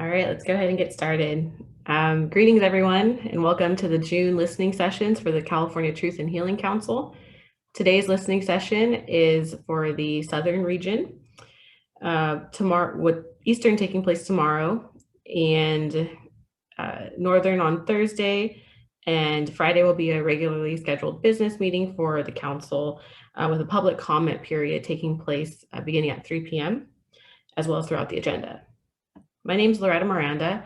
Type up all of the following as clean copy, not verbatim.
All right, let's go ahead and get started. Greetings, everyone, and welcome to the June listening sessions for the California Truth and Healing Council. Today's listening session is for the Southern region, tomorrow, with Eastern taking place tomorrow, and Northern on Thursday, and Friday will be a regularly scheduled business meeting for the council with a public comment period taking place beginning at 3 p.m., as well as throughout the agenda. My name is Loretta Miranda,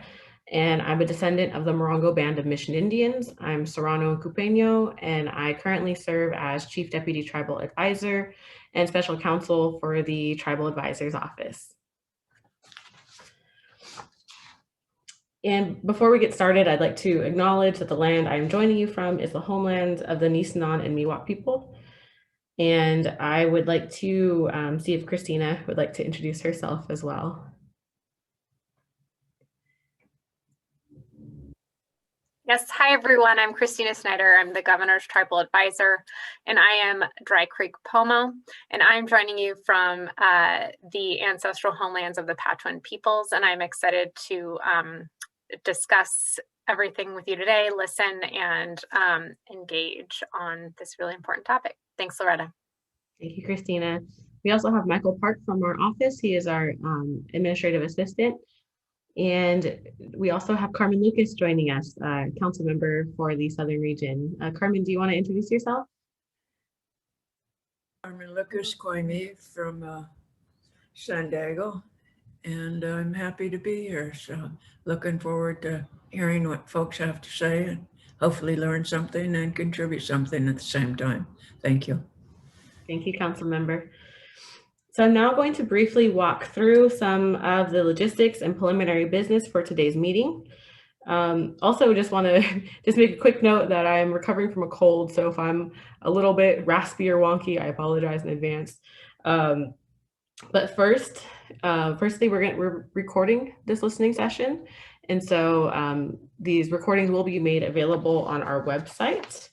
and I'm a descendant of the Morongo Band of Mission Indians. I'm Serrano and Cupeño, and I currently serve as Chief Deputy Tribal Advisor and Special Counsel for the Tribal Advisor's Office. And before we get started, I'd like to acknowledge that the land I'm joining you from is the homeland of the Nisenan and Miwok people. And I would like to see if Christina would like to introduce herself as well. Yes, hi everyone, I'm Christina Snyder. I'm the Governor's Tribal Advisor, and I am Dry Creek Pomo, and I'm joining you from the ancestral homelands of the Patwin peoples, and I'm excited to discuss everything with you today, listen, and engage on this really important topic. Thanks, Loretta. Thank you, Christina. We also have Michael Park from our office. He is our administrative assistant. And we also have Carmen Lucas joining us, council member for the Southern region. Carmen, do you want to introduce yourself? Carmen Lucas, Koimi from San Diego, and I'm happy to be here. So looking forward to hearing what folks have to say and hopefully learn something and contribute something at the same time. Thank you. Thank you, council member. So I'm now going to briefly walk through some of the logistics and preliminary business for today's meeting. Also, just want to make a quick note that I am recovering from a cold, so if I'm a little bit raspy or wonky, I apologize in advance. But firstly, we're recording this listening session, and so these recordings will be made available on our website.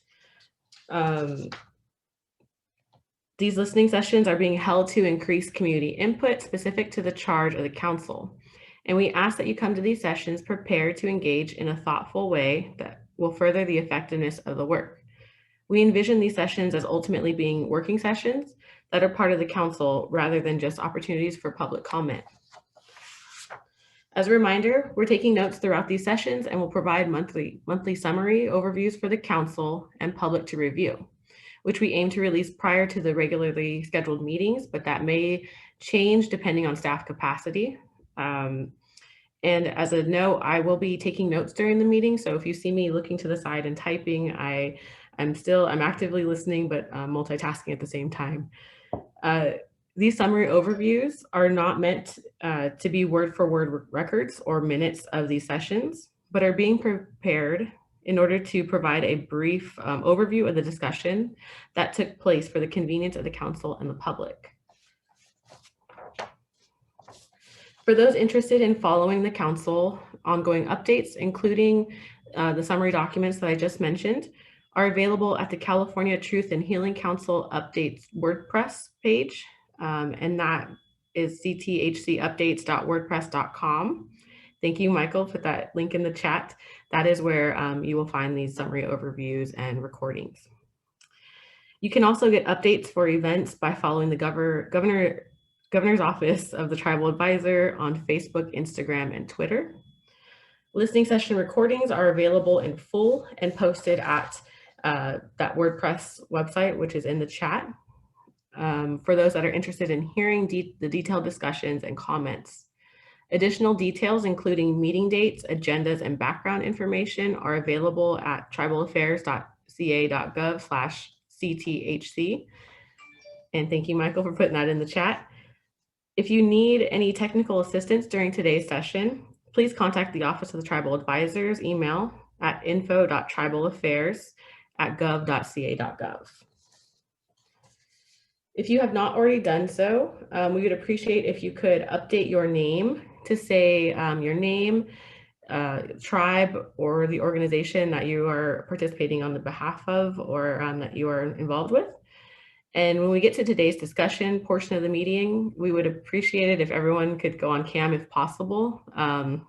These listening sessions are being held to increase community input specific to the charge of the council. And we ask that you come to these sessions prepared to engage in a thoughtful way that will further the effectiveness of the work. We envision these sessions as ultimately being working sessions that are part of the council rather than just opportunities for public comment. As a reminder, we're taking notes throughout these sessions and will provide monthly summary overviews for the council and public to review, which we aim to release prior to the regularly scheduled meetings, but that may change depending on staff capacity. And as a note, I will be taking notes during the meeting. So if you see me looking to the side and typing, I'm actively listening, but multitasking at the same time. These summary overviews are not meant to be word for word records or minutes of these sessions, but are being prepared in order to provide a brief overview of the discussion that took place for the convenience of the council and the public. For those interested in following the council, ongoing updates, including the summary documents that I just mentioned, are available at the California Truth and Healing Council Updates WordPress page, and that is cthcupdates.wordpress.com. Thank you, Michael, for that link in the chat. That is where you will find these summary overviews and recordings. You can also get updates for events by following the Governor's Office of the Tribal Advisor on Facebook, Instagram, and Twitter. Listening session recordings are available in full and posted at that WordPress website, which is in the chat. For those that are interested in hearing the detailed discussions and comments. Additional details, including meeting dates, agendas, and background information, are available at tribalaffairs.ca.gov/CTHC. And thank you, Michael, for putting that in the chat. If you need any technical assistance during today's session, please contact the Office of the Tribal Advisors email at info.tribalaffairs@gov.ca.gov. If you have not already done so, we would appreciate if you could update your name to say your name, tribe, or the organization that you are participating on the behalf of or that you are involved with. And when we get to today's discussion portion of the meeting, we would appreciate it if everyone could go on cam if possible.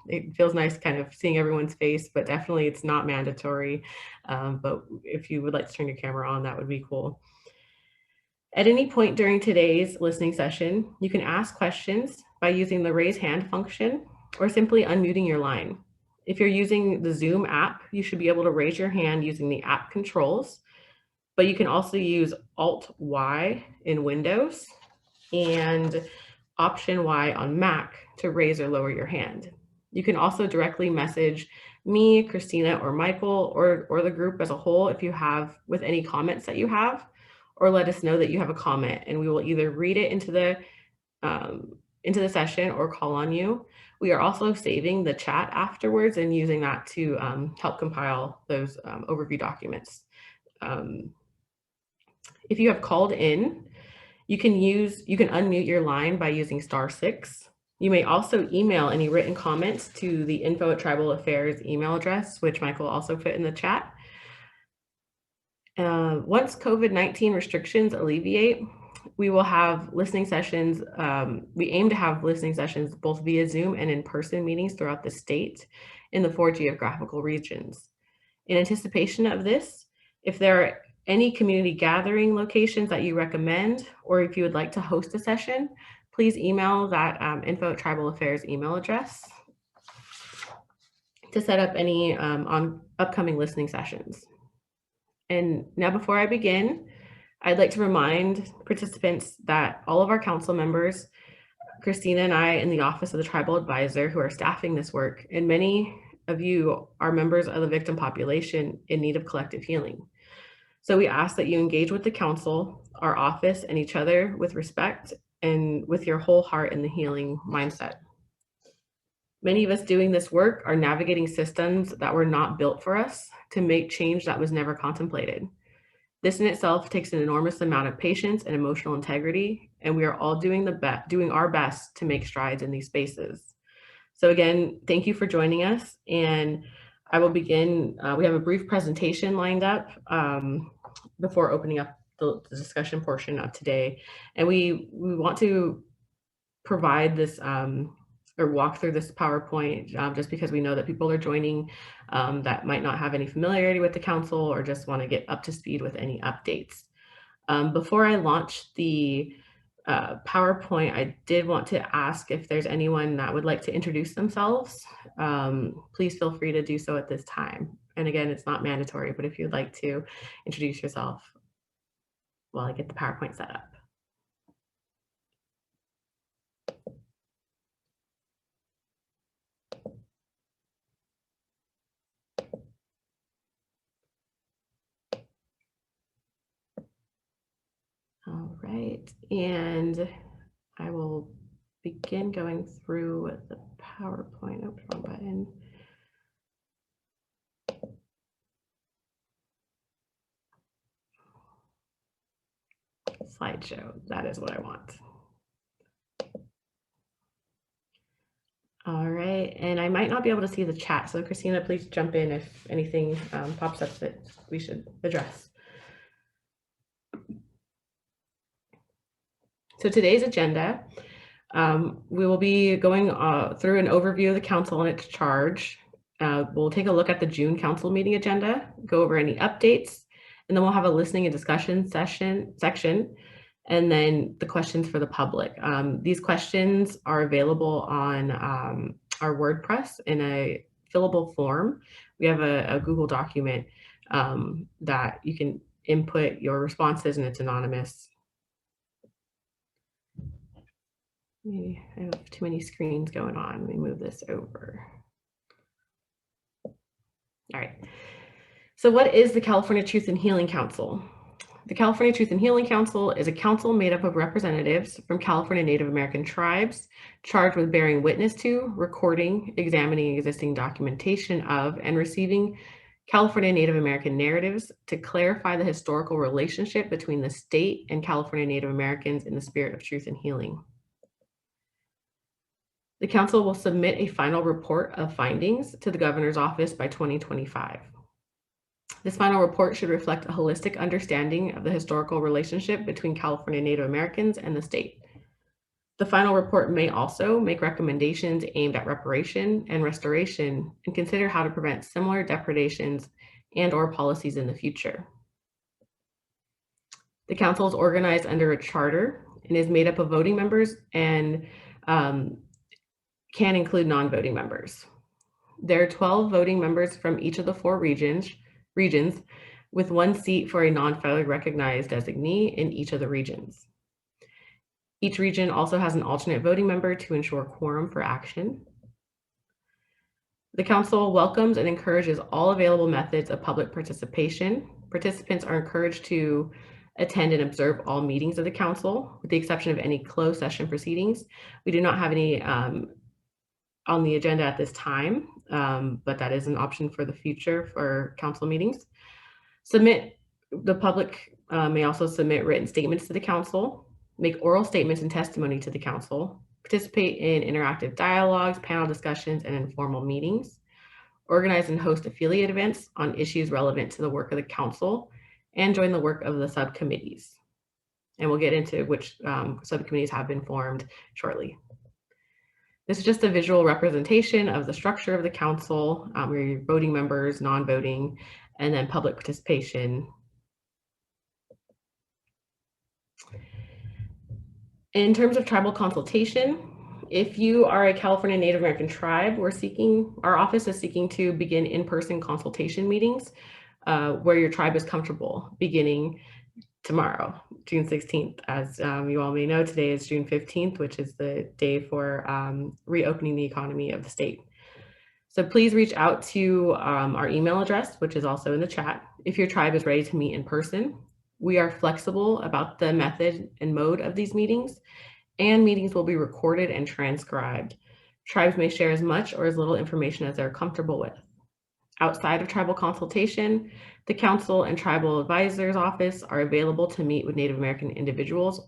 It feels nice kind of seeing everyone's face, but definitely it's not mandatory. But if you would like to turn your camera on, that would be cool. At any point during today's listening session, you can ask questions by using the raise hand function or simply unmuting your line. If you're using the Zoom app, you should be able to raise your hand using the app controls, but you can also use Alt-Y in Windows and Option Y on Mac to raise or lower your hand. You can also directly message me, Christina, or Michael, or the group as a whole if you have with any comments that you have, or let us know that you have a comment, and we will either read it into the session or call on you. We are also saving the chat afterwards and using that to help compile those overview documents. If you have called in, you can unmute your line by using *6. You may also email any written comments to the info@tribalaffairs email address, which Michael also put in the chat. Once COVID-19 restrictions alleviate, we will have listening sessions. We aim to have listening sessions both via Zoom and in-person meetings throughout the state in the 4 geographical regions. In anticipation of this, if there are any community gathering locations that you recommend, or if you would like to host a session, please email that info@tribalaffairs email address to set up any on upcoming listening sessions. And now, before I begin, I'd like to remind participants that all of our council members, Christina and I in the Office of the Tribal Advisor, who are staffing this work, and many of you are members of the victim population in need of collective healing. So we ask that you engage with the council, our office, and each other with respect and with your whole heart in the healing mindset. Many of us doing this work are navigating systems that were not built for us to make change that was never contemplated. This in itself takes an enormous amount of patience and emotional integrity, and we are all doing our best to make strides in these spaces. So again, thank you for joining us, and I will begin. We have a brief presentation lined up before opening up the discussion portion of today. And we want to provide this or walk through this PowerPoint just because we know that people are joining that might not have any familiarity with the council or just want to get up to speed with any updates. Before I launch the PowerPoint, I did want to ask if there's anyone that would like to introduce themselves. Please feel free to do so at this time. And again, it's not mandatory, but if you'd like to introduce yourself while I get the PowerPoint set up. All right, and I will begin going through the PowerPoint. Oh, wrong button. Slideshow, that is what I want. All right, and I might not be able to see the chat, so Christina, please jump in if anything pops up that we should address. So today's agenda, we will be going through an overview of the council and its charge. We'll take a look at the June council meeting agenda, go over any updates, and then we'll have a listening and discussion section, and then the questions for the public. These questions are available on our WordPress in a fillable form. We have a Google document that you can input your responses, and it's anonymous. Maybe I have too many screens going on. Let me move this over. All right. So what is the California Truth and Healing Council? The California Truth and Healing Council is a council made up of representatives from California Native American tribes charged with bearing witness to, recording, examining existing documentation of, and receiving California Native American narratives to clarify the historical relationship between the state and California Native Americans in the spirit of truth and healing. The council will submit a final report of findings to the governor's office by 2025. This final report should reflect a holistic understanding of the historical relationship between California Native Americans and the state. The final report may also make recommendations aimed at reparation and restoration and consider how to prevent similar depredations and/or policies in the future. The council is organized under a charter and is made up of voting members and can include non-voting members. There are 12 voting members from each of the 4 regions, with 1 seat for a non-federally recognized designee in each of the regions. Each region also has an alternate voting member to ensure quorum for action. The council welcomes and encourages all available methods of public participation. Participants are encouraged to attend and observe all meetings of the council, with the exception of any closed session proceedings. We do not have any on the agenda at this time, but that is an option for the future for council meetings. The public may also submit written statements to the council, make oral statements and testimony to the council, participate in interactive dialogues, panel discussions, and informal meetings, organize and host affiliate events on issues relevant to the work of the council, and join the work of the subcommittees. And we'll get into which subcommittees have been formed shortly. This is just a visual representation of the structure of the council, where your voting members, non-voting, and then public participation. In terms of tribal consultation, if you are a California Native American tribe, our office is seeking to begin in-person consultation meetings where your tribe is comfortable, beginning tomorrow, June 16th. As you all may know, today is June 15th, which is the day for reopening the economy of the state. So please reach out to our email address, which is also in the chat, if your tribe is ready to meet in person. We are flexible about the method and mode of these meetings, and meetings will be recorded and transcribed. Tribes may share as much or as little information as they're comfortable with. Outside of tribal consultation, the council and tribal advisor's office are available to meet with Native American individuals,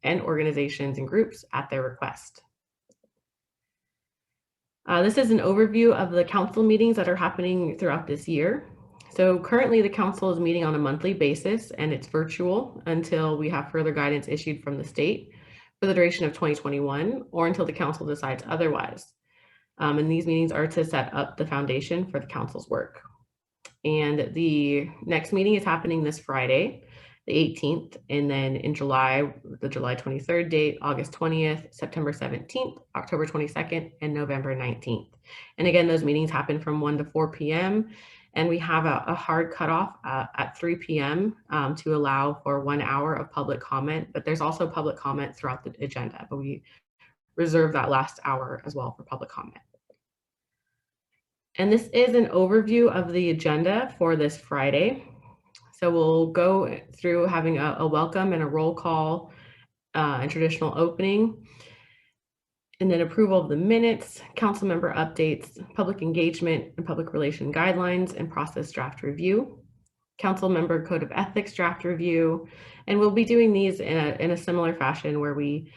and organizations and groups at their request. This is an overview of the council meetings that are happening throughout this year. So currently the council is meeting on a monthly basis, and it's virtual until we have further guidance issued from the state for the duration of 2021, or until the council decides otherwise. And these meetings are to set up the foundation for the council's work. And the next meeting is happening this Friday, the 18th, and then in July, the July 23rd date, August 20th, September 17th, October 22nd, and November 19th. And again, those meetings happen from 1 to 4 p.m. And we have a hard cutoff at 3 p.m. To allow for 1 hour of public comment, but there's also public comment throughout the agenda, but we reserve that last hour as well for public comment. And this is an overview of the agenda for this Friday. So we'll go through having a welcome and a roll call and traditional opening, and then approval of the minutes, council member updates, public engagement and public relation guidelines and process draft review, council member code of ethics draft review. And we'll be doing these in a similar fashion where we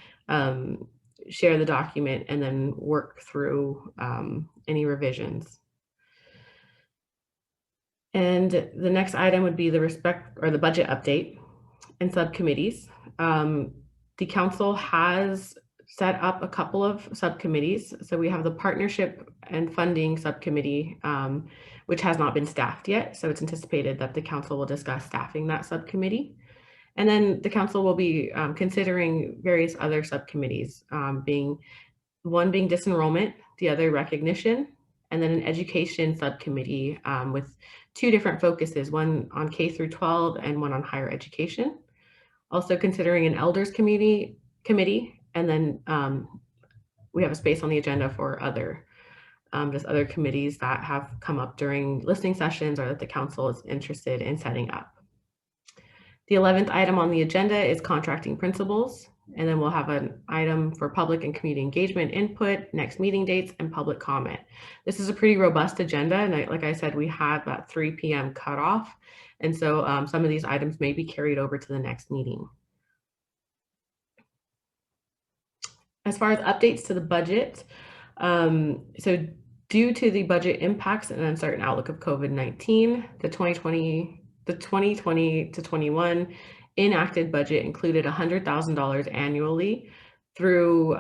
share the document and then work through any revisions. And the next item would be the budget update and subcommittees. The council has set up a couple of subcommittees. So we have the partnership and funding subcommittee, which has not been staffed yet. So it's anticipated that the council will discuss staffing that subcommittee. And then the council will be considering various other subcommittees, one being disenrollment, the other recognition, and then an education subcommittee with 2 different focuses, one on K through 12 and one on higher education. Also considering an elders committee, and then we have a space on the agenda for just other committees that have come up during listening sessions or that the council is interested in setting up. The 11th item on the agenda is contracting principles, and then we'll have an item for public and community engagement input, next meeting dates, and public comment. This is a pretty robust agenda, and like I said, we had that 3 p.m. cutoff, and so some of these items may be carried over to the next meeting. As far as updates to the budget, so Due to the budget impacts and uncertain outlook of COVID-19, the 2020 to 21 enacted budget included $100,000 annually through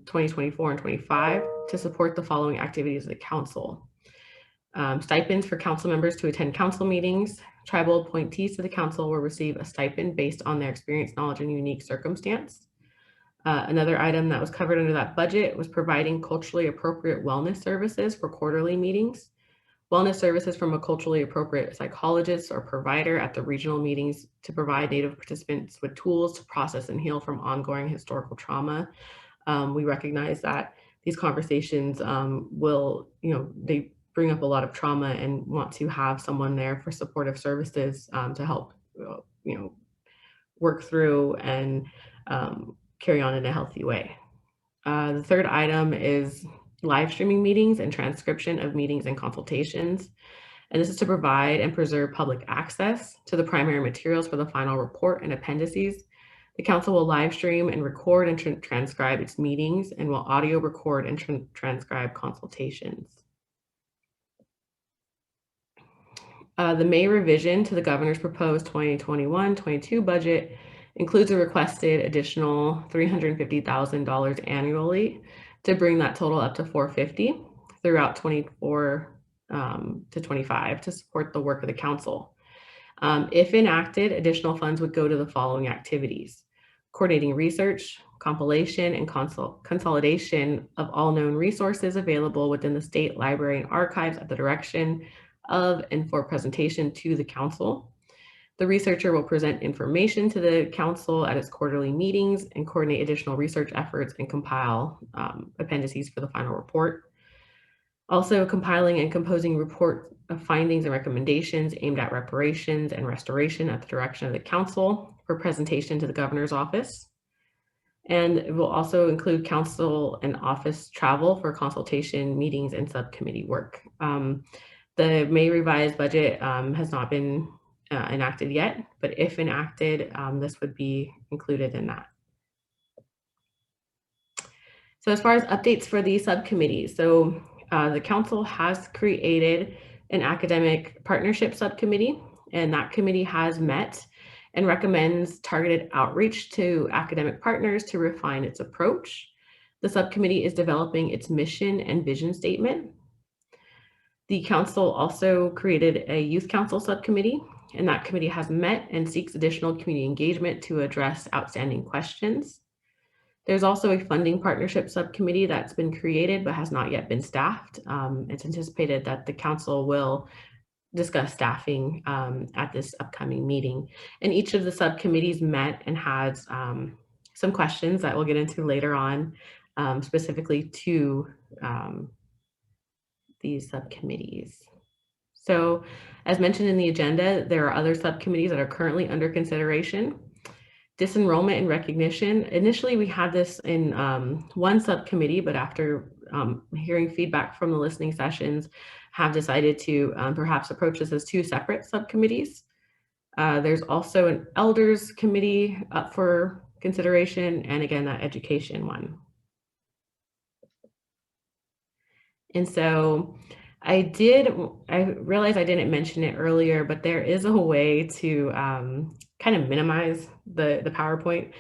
2024 and 25 to support the following activities of the council. Stipends for council members to attend council meetings. Tribal appointees to the council will receive a stipend based on their experience, knowledge, and unique circumstance. Another item that was covered under that budget was providing culturally appropriate wellness services for quarterly meetings. Wellness services from a culturally appropriate psychologist or provider at the regional meetings to provide Native participants with tools to process and heal from ongoing historical trauma. We recognize that these conversations will, they bring up a lot of trauma and want to have someone there for supportive services to help, work through and carry on in a healthy way. The third item is live streaming meetings and transcription of meetings and consultations. And this is to provide and preserve public access to the primary materials for the final report and appendices. The council will live stream and record and transcribe its meetings and will audio record and transcribe consultations. The May revision to the governor's proposed 2021-22 budget includes a requested additional $350,000 annually to bring that total up to $450,000 throughout 24 to 25 to support the work of the council. If enacted, additional funds would go to the following activities: coordinating research, compilation, and consolidation of all known resources available within the state library and archives at the direction of and for presentation to the council. The researcher will present information to the council at its quarterly meetings and coordinate additional research efforts and compile appendices for the final report. Also compiling and composing report of findings and recommendations aimed at reparations and restoration at the direction of the council for presentation to the governor's office. And it will also include council and office travel for consultation, meetings, and subcommittee work. The May revised budget has not been enacted yet, but if enacted, this would be included in that. So as far as updates for the subcommittees, so the council has created an academic partnership subcommittee, and that committee has met and recommends targeted outreach to academic partners to refine its approach. The subcommittee is developing its mission and vision statement. The council also created a youth council subcommittee, and that committee has met and seeks additional community engagement to address outstanding questions. There's also a funding partnership subcommittee that's been created but has not yet been staffed. It's anticipated that the council will discuss staffing at this upcoming meeting. And each of the subcommittees met and had some questions that we'll get into later on, specifically to these subcommittees. So as mentioned in the agenda, there are other subcommittees that are currently under consideration. Disenrollment and recognition. Initially, we had this in one subcommittee, but after hearing feedback from the listening sessions, have decided to perhaps approach this as two separate subcommittees. There's also an elders committee up for consideration, and again, that education one. And so I realized I didn't mention it earlier, but there is a way to kind of minimize the PowerPoint.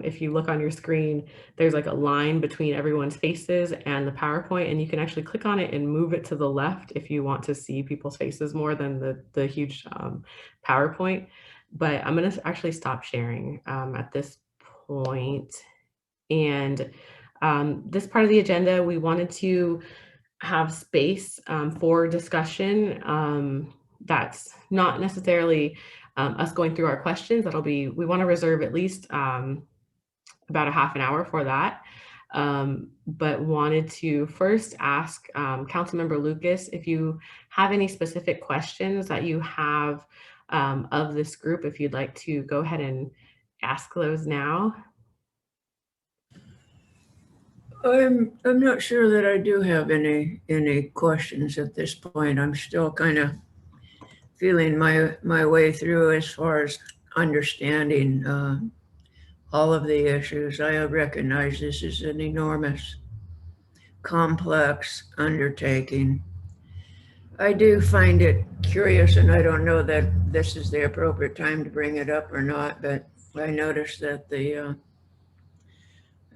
If you look on your screen, there's like a line between everyone's faces and the PowerPoint, and you can actually click on it and move it to the left if you want to see people's faces more than the huge PowerPoint. But I'm going to actually stop sharing at this point. And this part of the agenda, we wanted to have space for discussion that's not necessarily us going through our questions. We want to reserve at least about a half an hour for that. But wanted to first ask Councilmember Lucas if you have any specific questions that you have of this group, if you'd like to go ahead and ask those now. I'm not sure that I do have any questions at this point. I'm still kind of feeling my way through as far as understanding all of the issues. I recognize this is an enormous complex undertaking. I do find it curious, and I don't know that this is the appropriate time to bring it up or not, but I noticed that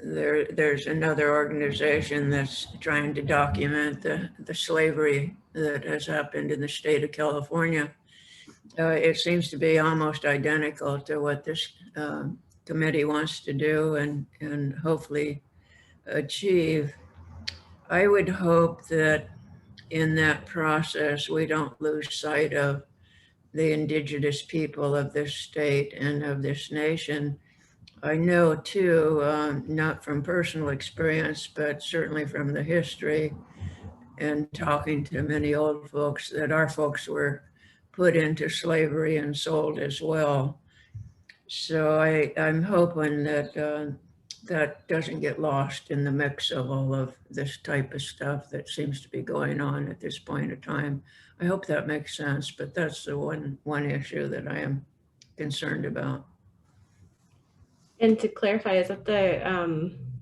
there's another organization that's trying to document the slavery that has happened in the state of California. It seems to be almost identical to what this committee wants to do and hopefully achieve. I would hope that in that process, we don't lose sight of the indigenous people of this state and of this nation. I know too, not from personal experience, but certainly from the history and talking to many old folks, that our folks were put into slavery and sold as well. So I'm hoping that that doesn't get lost in the mix of all of this type of stuff that seems to be going on at this point in time. I hope that makes sense, but that's the one issue that I am concerned about. And to clarify, is that the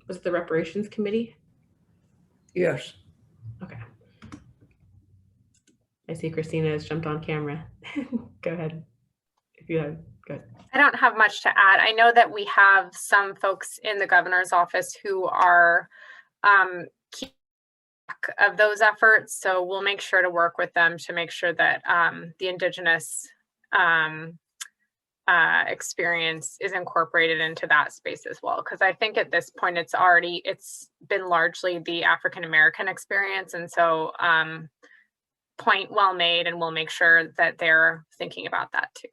was it the reparations committee? Yes. Okay. I see Christina has jumped on camera. Go ahead. If you have, go ahead. I don't have much to add. I know that we have some folks in the governor's office who are keeping track of those efforts. So we'll make sure to work with them to make sure that the Indigenous experience is incorporated into that space as well. Because I think at this point, it's been largely the African-American experience. And so point well made, and we'll make sure that they're thinking about that too.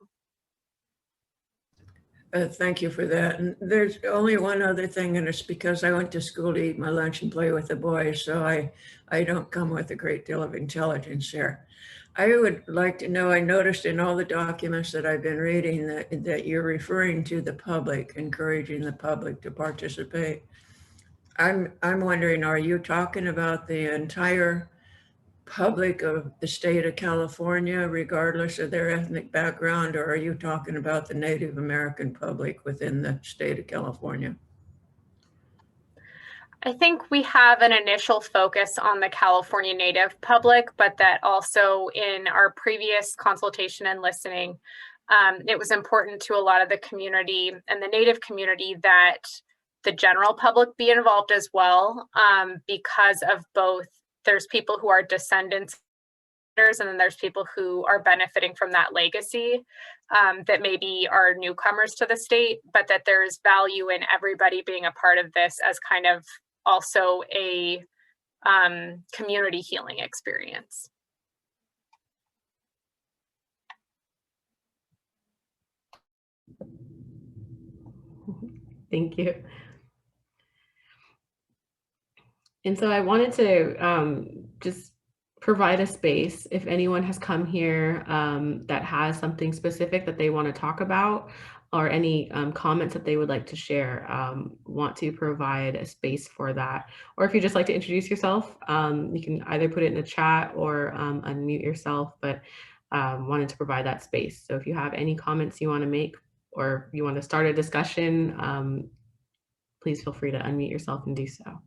Thank you for that. And there's only one other thing, and it's because I went to school to eat my lunch and play with the boys, so I don't come with a great deal of intelligence here. I would like to know, I noticed in all the documents that I've been reading that you're referring to the public, encouraging the public to participate. I'm wondering, are you talking about the entire public of the state of California, regardless of their ethnic background, or are you talking about the Native American public within the state of California? I think we have an initial focus on the California Native public, but that also in our previous consultation and listening, it was important to a lot of the community and the Native community that the general public be involved as well, because of both. There's people who are descendants, and then there's people who are benefiting from that legacy that maybe are newcomers to the state, but that there's value in everybody being a part of this as kind of also a community healing experience. Thank you. And so I wanted to just provide a space if anyone has come here that has something specific that they want to talk about, or any comments that they would like to share, want to provide a space for that. Or if you just like to introduce yourself, you can either put it in the chat or unmute yourself, but wanted to provide that space. So if you have any comments you want to make, or you want to start a discussion, please feel free to unmute yourself and do so.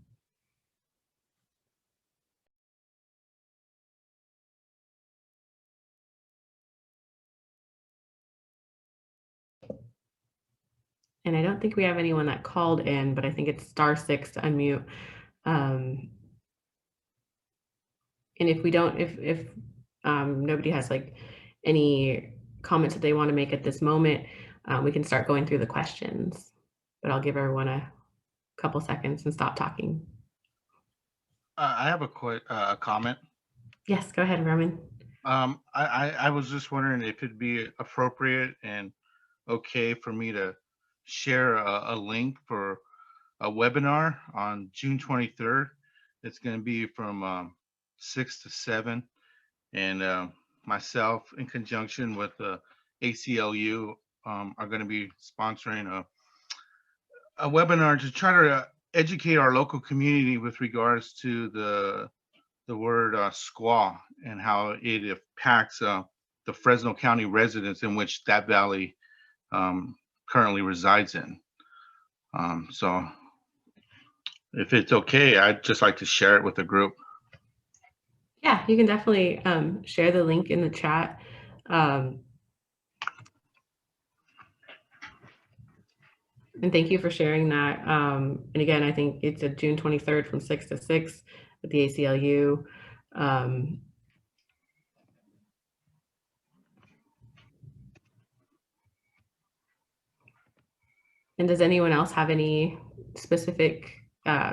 And I don't think we have anyone that called in, but I think it's *6 to unmute. And if we don't, if nobody has like any comments that they want to make at this moment, we can start going through the questions. But I'll give everyone a couple seconds and stop talking. I have a comment. Yes, go ahead, Roman. I was just wondering if it'd be appropriate and okay for me to share a link for a webinar on June 23rd. It's going to be from 6 to 7, and myself, in conjunction with the ACLU, are going to be sponsoring a webinar to try to educate our local community with regards to the word squaw and how it impacts the Fresno County residents in which that valley currently resides in. So if it's okay, I'd just like to share it with the group. Yeah, you can definitely share the link in the chat. And thank you for sharing that. And again, I think it's a June 23rd from 6 to 6 at the ACLU. And does anyone else have any specific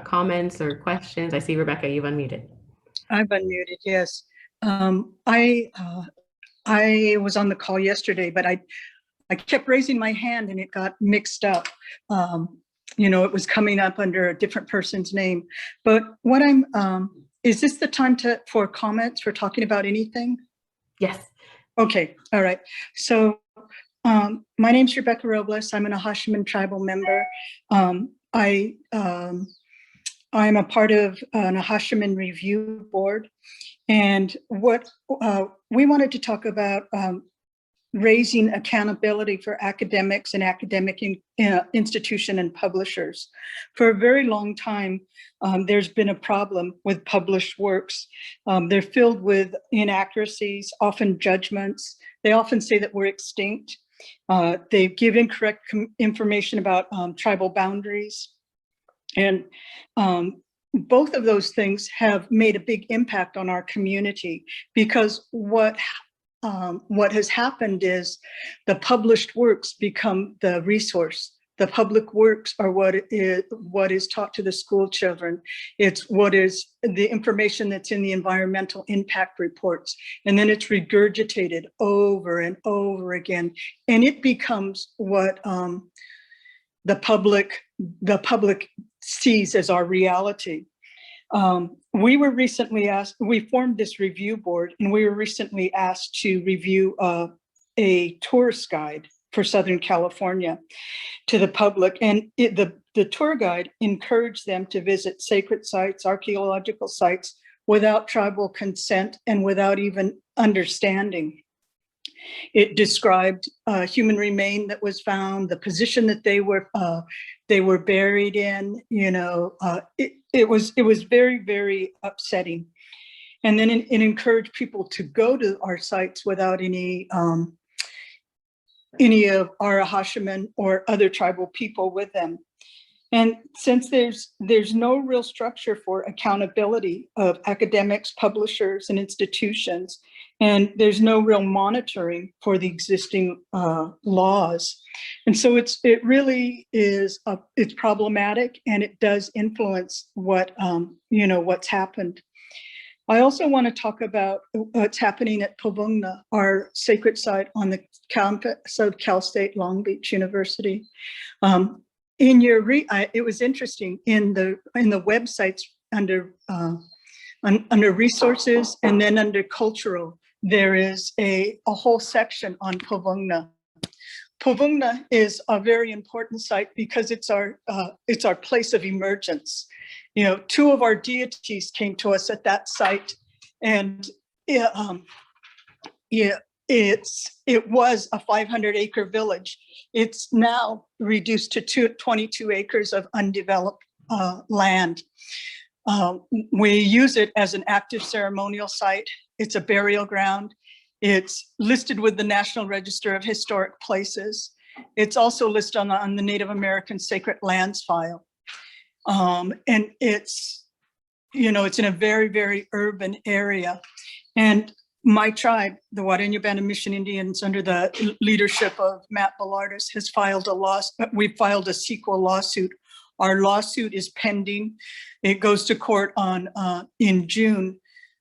comments or questions? I see Rebecca, you've unmuted. I've unmuted, yes. I was on the call yesterday, but I kept raising my hand and it got mixed up. It was coming up under a different person's name. But what is this the time for comments, for talking about anything? Yes. Okay, all right. So my name's Rebecca Robles. I'm an Nahashiman tribal member. I'm a part of an Nahashiman review board. And what we wanted to talk about raising accountability for academics and academic institution and publishers. For a very long time, there's been a problem with published works. They're filled with inaccuracies, often judgments. They often say that we're extinct. They give incorrect information about tribal boundaries. And both of those things have made a big impact on our community, because what has happened is the published works become the resource. The public works are what is taught to the school children. It's what is the information that's in the environmental impact reports. And then it's regurgitated over and over again. And it becomes what the public sees as our reality. We were recently asked, we formed this review board, and we were recently asked to review a tourist guide for Southern California to the public. And the tour guide encouraged them to visit sacred sites, archaeological sites, without tribal consent and without even understanding. It described human remain that was found, the position that they were buried in. It was very, very upsetting. And then it encouraged people to go to our sites without any of our Nahashiman or other tribal people with them. And since there's no real structure for accountability of academics, publishers, and institutions, and there's no real monitoring for the existing laws, and so it really is it's problematic, and it does influence what's happened. I also want to talk about what's happening at Pavungna, our sacred site on the campus of Cal State Long Beach University. It was interesting in the websites under resources, and then under cultural, there is a whole section on Pavungna. Pavungna is a very important site because it's our place of emergence. Two of our deities came to us at that site, and it was a 500-acre village. It's now reduced to 22 acres of undeveloped land. We use it as an active ceremonial site. It's a burial ground. It's listed with the National Register of Historic Places. It's also listed on the Native American Sacred Lands file. And it's in a very, very urban area. And my tribe, the Guarani Band of Mission Indians, under the leadership of Matt Ballardus, has filed a lawsuit. We filed a sequel lawsuit. Our lawsuit is pending. It goes to court in June.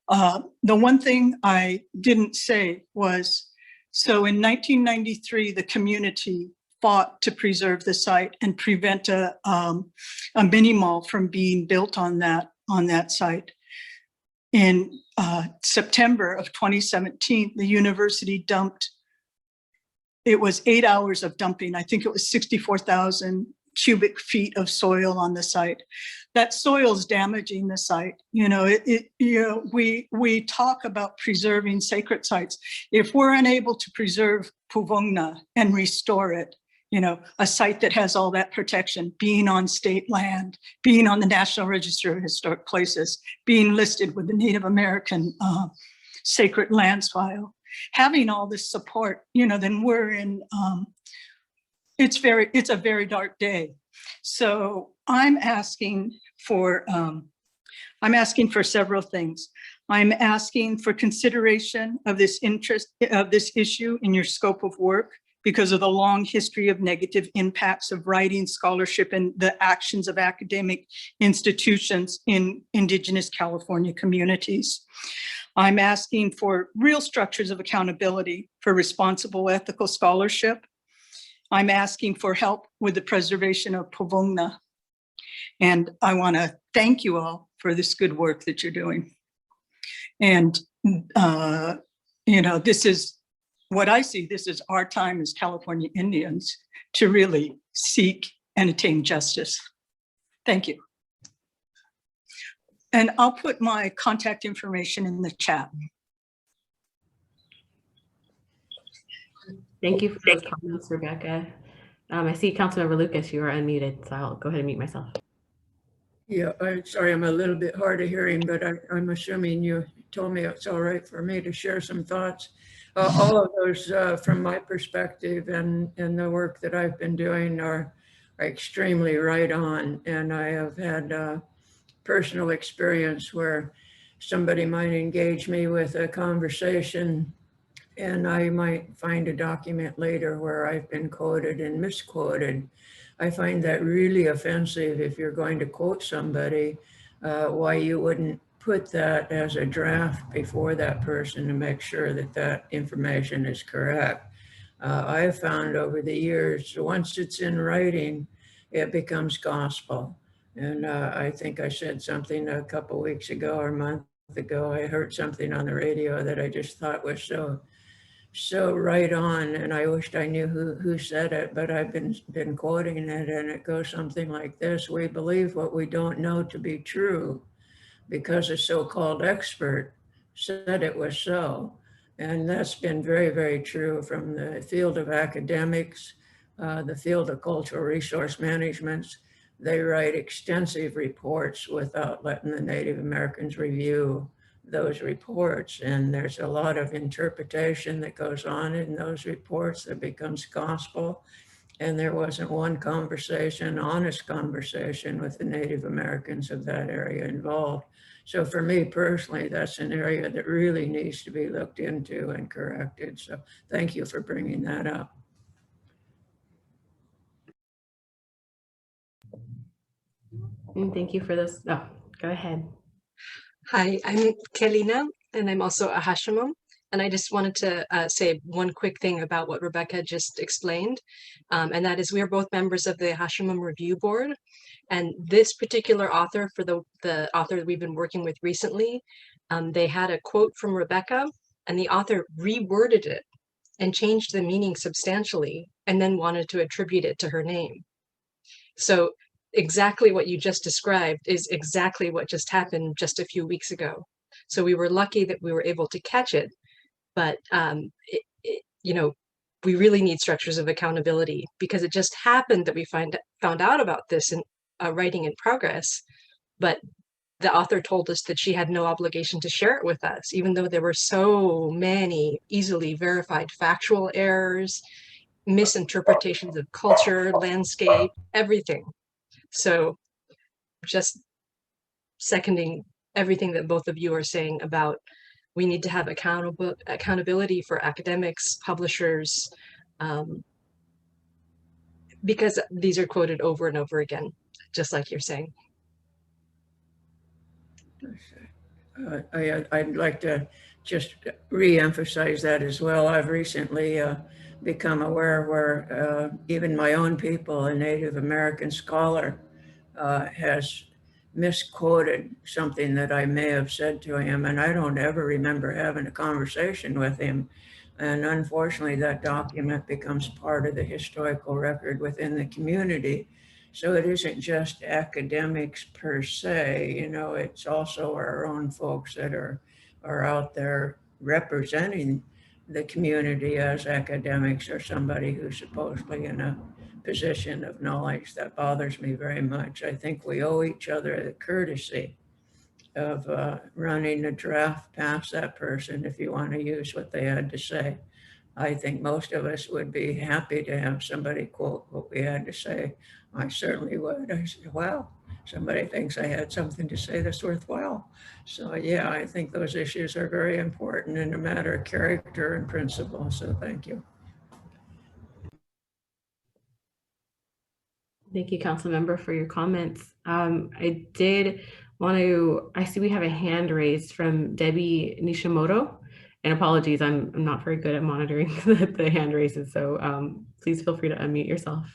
The one thing I didn't say was, so in 1993, the community fought to preserve the site and prevent a mini mall from being built on that site. In September of 2017, the university dumped, it was 8 hours of dumping. I think it was 64,000 cubic feet of soil on the site. That soil is damaging the site. We talk about preserving sacred sites. If we're unable to preserve Pavungna and restore it, you know, a site that has all that protection, being on state land, being on the National Register of Historic Places, being listed with the Native American Sacred Lands file, having all this support, you know, then we're in, it's a very dark day. So I'm asking for several things. I'm asking for consideration of this issue in your scope of work because of the long history of negative impacts of writing, scholarship, and the actions of academic institutions in Indigenous California communities. I'm asking for real structures of accountability for responsible ethical scholarship. I'm asking for help with the preservation of Puvungna. And I want to thank you all for this good work that you're doing. And, you know, this is what I see. This is our time as California Indians to really seek and attain justice. Thank you. And I'll put my contact information in the chat. Thank you for those comments, Rebecca. I see Councilmember Lucas, you are unmuted, so I'll go ahead and mute myself. Yeah, I'm sorry, I'm a little bit hard of hearing, but I'm assuming you told me it's all right for me to share some thoughts. All of those, from my perspective and the work that I've been doing are extremely right on. And I have had personal experience where somebody might engage me with a conversation and I might find a document later where I've been quoted and misquoted. I find that really offensive if you're going to quote somebody, why you wouldn't put that as a draft before that person to make sure that that information is correct. I've found over the years, once it's in writing, it becomes gospel. And I think I said something a couple of weeks ago or a month ago, I heard something on the radio that I just thought was so right on, and I wished I knew who said it, but I've been quoting it, and it goes something like this: we believe what we don't know to be true because a so-called expert said it was so. And that's been very, very true from the field of academics, the field of cultural resource management. They write extensive reports without letting the Native Americans review those reports, and there's a lot of interpretation that goes on in those reports that becomes gospel. And there wasn't one conversation, honest conversation with the Native Americans of that area involved. So for me personally, that's an area that really needs to be looked into and corrected. So thank you for bringing that up. And thank you for this. Oh, go ahead. Hi, I'm Kelina, and I'm also a Hashimon. And I just wanted to say one quick thing about what Rebecca just explained. And that is we are both members of the Hashimon Review Board. And this particular author, for the author that we've been working with recently, they had a quote from Rebecca, and the author reworded it and changed the meaning substantially, and then wanted to attribute it to her name. So exactly what you just described is exactly what just happened just a few weeks ago. So we were lucky that we were able to catch it, but you know, we really need structures of accountability, because it just happened that we found out about this in writing in progress, but the author told us that she had no obligation to share it with us, even though there were so many easily verified factual errors, misinterpretations of culture, landscape, everything. So just seconding everything that both of you are saying about we need to have accountability for academics, publishers, because these are quoted over and over again, just like you're saying. I'd like to just re-emphasize that as well. I've recently become aware where even my own people, a Native American scholar, has misquoted something that I may have said to him, and I don't ever remember having a conversation with him. And unfortunately, that document becomes part of the historical record within the community. So it isn't just academics per se, you know, it's also our own folks that are out there representing the community as academics or somebody who's supposedly in a position of knowledge. That bothers me very much. I think we owe each other the courtesy of running a draft past that person if you want to use what they had to say. I think most of us would be happy to have somebody quote what we had to say. I certainly would. I said, wow, somebody thinks I had something to say that's worthwhile. So yeah, I think those issues are very important and a matter of character and principle. So thank you. Thank you, Council Member, for your comments. I did want to, I see we have a hand raised from Debbie Nishimoto. And apologies, I'm not very good at monitoring the hand raises, so please feel free to unmute yourself.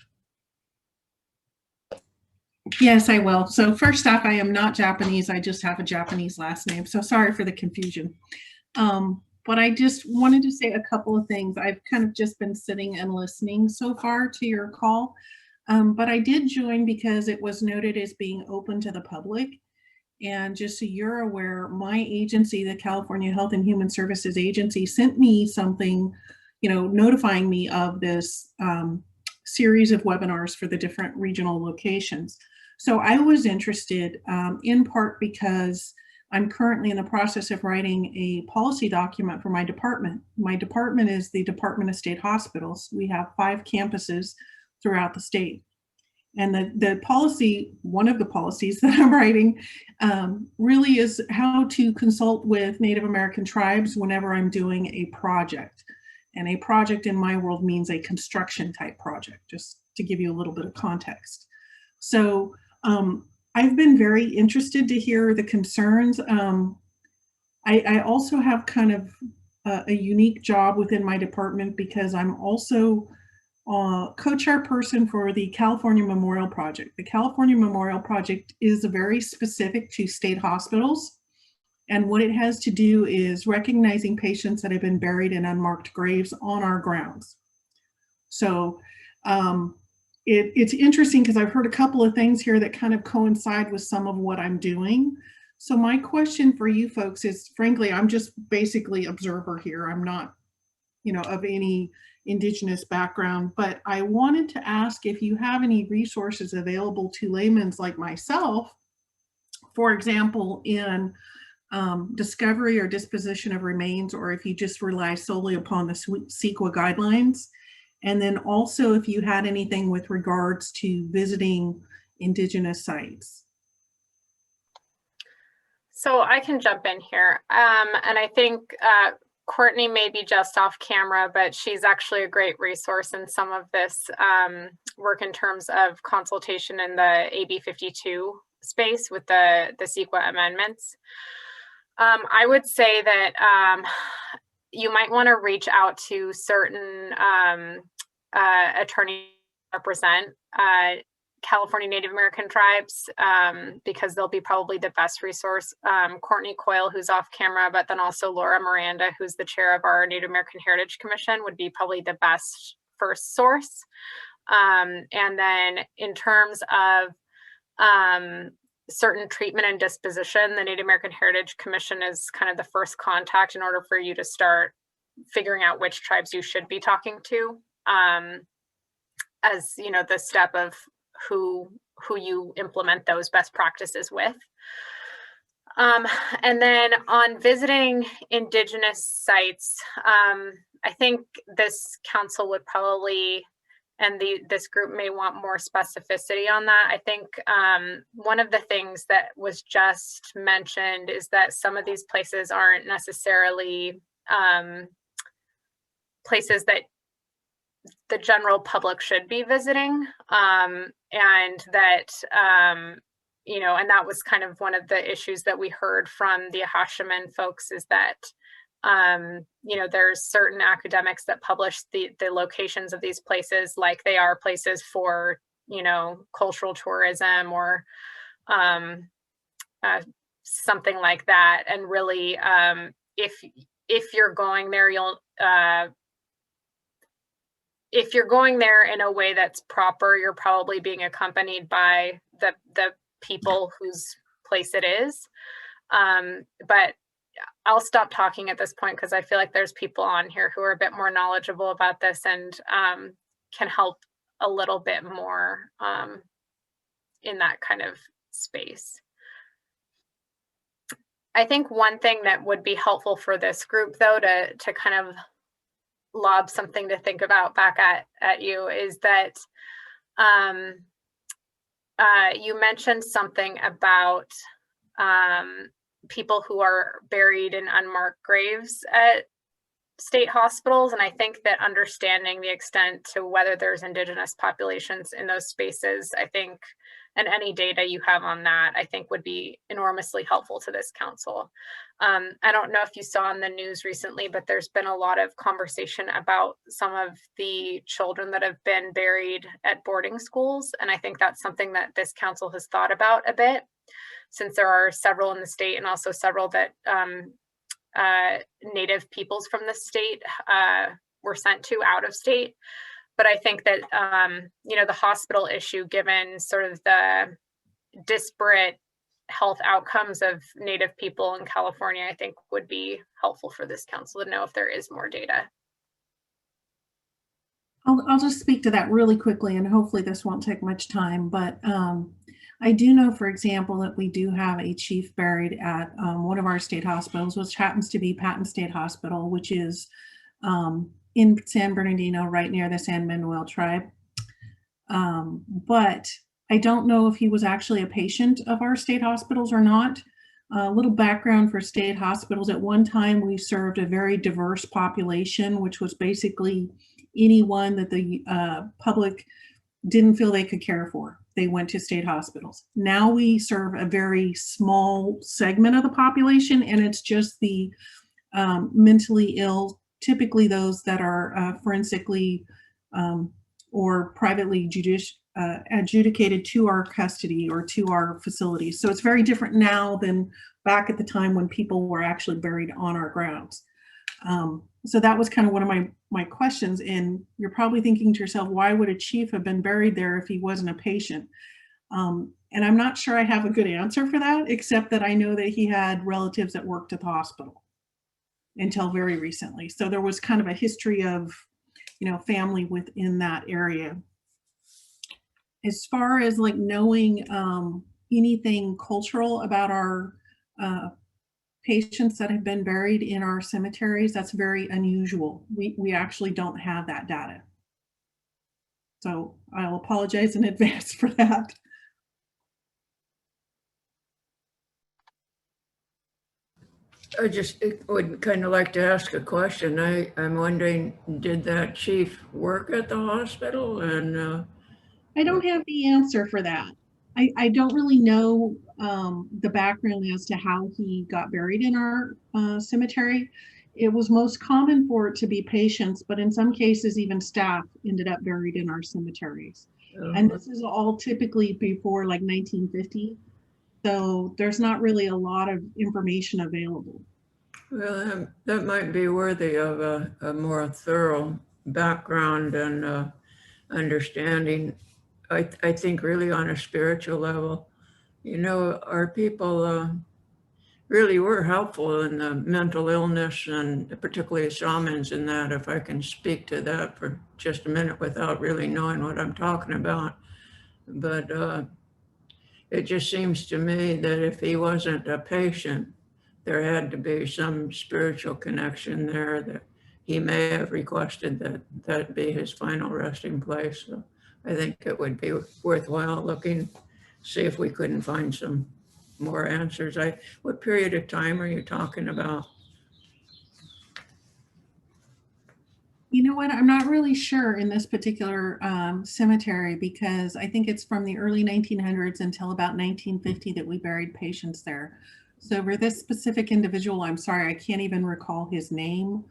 Yes, I will. So first off, I am not Japanese. I just have a Japanese last name. So sorry for the confusion. But I just wanted to say a couple of things. I've kind of just been sitting and listening so far to your call. But I did join because it was noted as being open to the public. And just so you're aware, my agency, the California Health and Human Services Agency, sent me something, notifying me of this series of webinars for the different regional locations. So I was interested in part because I'm currently in the process of writing a policy document for my department. My department is the Department of State Hospitals. We have 5 campuses throughout the state. And the policy, one of the policies that I'm writing really is how to consult with Native American tribes whenever I'm doing a project. And a project in my world means a construction type project, just to give you a little bit of context. So I've been very interested to hear the concerns. I also have kind of a unique job within my department because I'm also co-chairperson for the California Memorial Project. The California Memorial Project is very specific to state hospitals. And what it has to do is recognizing patients that have been buried in unmarked graves on our grounds. So it's interesting because I've heard a couple of things here that kind of coincide with some of what I'm doing. So my question for you folks is, frankly, I'm just basically observer here. I'm not, of any Indigenous background, but I wanted to ask if you have any resources available to laymen like myself, for example, in discovery or disposition of remains, or if you just rely solely upon the CEQA guidelines. And then also if you had anything with regards to visiting Indigenous sites. So I can jump in here. And I think Courtney may be just off camera, but she's actually a great resource in some of this work in terms of consultation in the AB 52 space with the CEQA amendments. I would say that you might want to reach out to certain attorneys that represent California Native American tribes because they'll be probably the best resource. Courtney Coyle, who's off camera, but then also Laura Miranda, who's the chair of our Native American Heritage Commission, would be probably the best first source. And then in terms of certain treatment and disposition, the Native American Heritage Commission is kind of the first contact in order for you to start figuring out which tribes you should be talking to as the step of who you implement those best practices with. And then on visiting Indigenous sites, I think this council would probably, and this group may want more specificity on that. I think one of the things that was just mentioned is that some of these places aren't necessarily places that the general public should be visiting, and that and that was kind of one of the issues that we heard from the Ahashiman folks, is that there's certain academics that publish the locations of these places like they are places for cultural tourism or something like that, and really if you're going there, if you're going there in a way that's proper, you're probably being accompanied by the people whose place it is. But I'll stop talking at this point because I feel like there's people on here who are a bit more knowledgeable about this and can help a little bit more in that kind of space. I think one thing that would be helpful for this group, though, to kind of lob something to think about back at you is that you mentioned something about people who are buried in unmarked graves at state hospitals. And I think that understanding the extent to whether there's Indigenous populations in those spaces, I think, and any data you have on that, I think would be enormously helpful to this council. I don't know if you saw in the news recently, but there's been a lot of conversation about some of the children that have been buried at boarding schools. And I think that's something that this council has thought about a bit, since there are several in the state and also several that Native peoples from the state were sent to out of state. But I think that, the hospital issue, given sort of the disparate health outcomes of Native people in California, I think would be helpful for this council to know if there is more data. I'll just speak to that really quickly, and hopefully this won't take much time, but I do know, for example, that we do have a chief buried at one of our state hospitals, which happens to be Patton State Hospital, which is in San Bernardino, right near the San Manuel tribe. But I don't know if he was actually a patient of our state hospitals or not. A little background for state hospitals. At one time, we served a very diverse population, which was basically anyone that the public didn't feel they could care for. They went to state hospitals. Now we serve a very small segment of the population, and it's just the mentally ill, typically those that are forensically or privately adjudicated to our custody or to our facilities. So it's very different now than back at the time when people were actually buried on our grounds. So that was kind of one of my questions. And you're probably thinking to yourself, why would a chief have been buried there if he wasn't a patient? And I'm not sure I have a good answer for that, except that I know that he had relatives that worked at the hospital until very recently. So there was kind of a history of, family within that area. As far as like knowing anything cultural about our patients that have been buried in our cemeteries, that's very unusual. We actually don't have that data. So I'll apologize in advance for that. I just would kind of like to ask a question. I'm wondering, did that chief work at the hospital? And I don't have the answer for that. I don't really know the background as to how he got buried in our cemetery. It was most common for it to be patients, but in some cases, even staff ended up buried in our cemeteries. And this is all typically before like 1950. So there's not really a lot of information available. Well, that might be worthy of a more thorough background and understanding. I think really on a spiritual level, our people really were helpful in the mental illness, and particularly shamans in that, if I can speak to that for just a minute without really knowing what I'm talking about. But it just seems to me that if he wasn't a patient, there had to be some spiritual connection there that he may have requested that be his final resting place. So I think it would be worthwhile looking, see if we couldn't find some more answers. What period of time are you talking about? You know what? I'm not really sure in this particular cemetery, because I think it's from the early 1900s until about 1950 that we buried patients there. So for this specific individual, I'm sorry, I can't even recall his name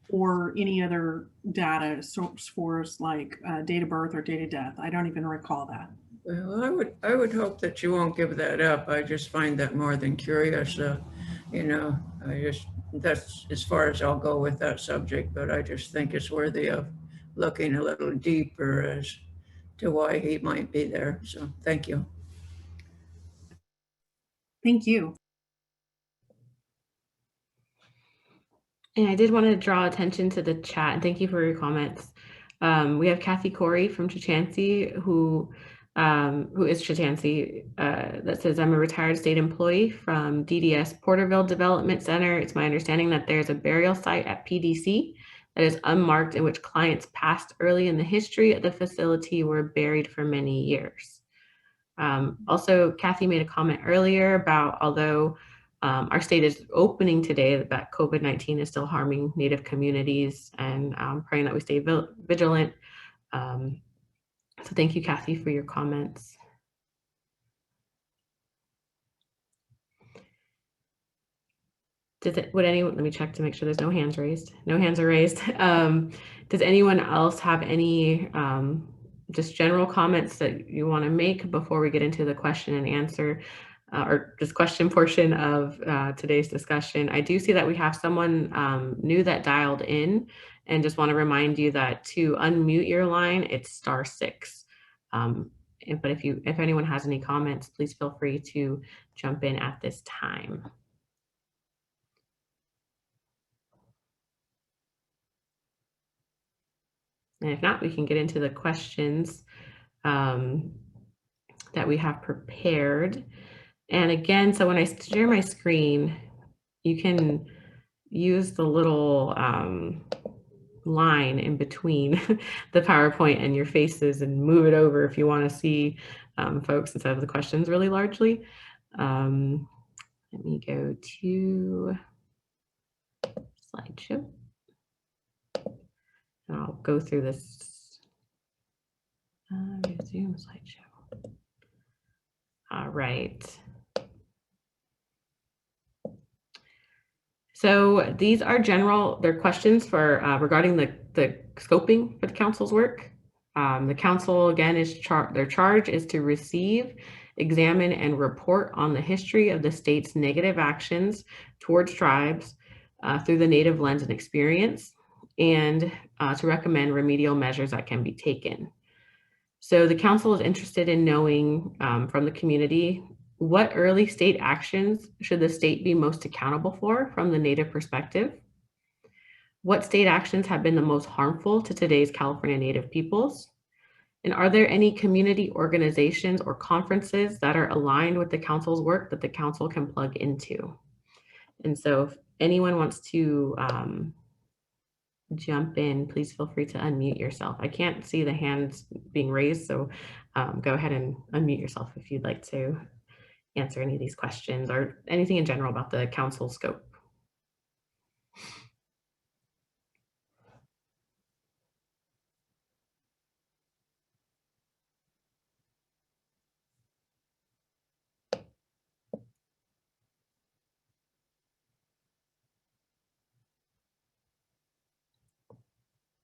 or any other data source for us, like date of birth or date of death. I don't even recall that. Well, I would hope that you won't give that up. I just find that more than curious. That's as far as I'll go with that subject, but I just think it's worthy of looking a little deeper as to why he might be there. So thank you. Thank you. And I did want to draw attention to the chat, and thank you for your comments. We have Kathy Corey from Chichansee, who is Chichansee, that says, I'm a retired state employee from DDS Porterville Development Center. It's my understanding that there's a burial site at PDC that is unmarked in which clients passed early in the history of the facility were buried for many years. Also, Kathy made a comment earlier about, although our state is opening today, that COVID-19 is still harming Native communities, and praying that we stay vigilant. So thank you, Kathy, for your comments. Would anyone, let me check to make sure there's no hands raised. No hands are raised. Does anyone else have any just general comments that you want to make before we get into the question and answer or just question portion of today's discussion? I do see that we have someone new that dialed in, and just want to remind you that to unmute your line, it's *6. But if anyone has any comments, please feel free to jump in at this time. And if not, we can get into the questions that we have prepared. And again, so when I share my screen, you can use the little line in between the PowerPoint and your faces and move it over if you want to see folks instead of the questions really largely. Let me go to slideshow. And I'll go through this Zoom slideshow. All right. So these are they're questions for regarding the scoping for the council's work. The council, again, their charge is to receive, examine, and report on the history of the state's negative actions towards tribes through the Native lens and experience, and to recommend remedial measures that can be taken. So the council is interested in knowing from the community, what early state actions should the state be most accountable for from the Native perspective? What state actions have been the most harmful to today's California Native peoples? And are there any community organizations or conferences that are aligned with the council's work that the council can plug into? And so if anyone wants to jump in, please feel free to unmute yourself. I can't see the hands being raised, so go ahead and unmute yourself if you'd like to answer any of these questions or anything in general about the council scope.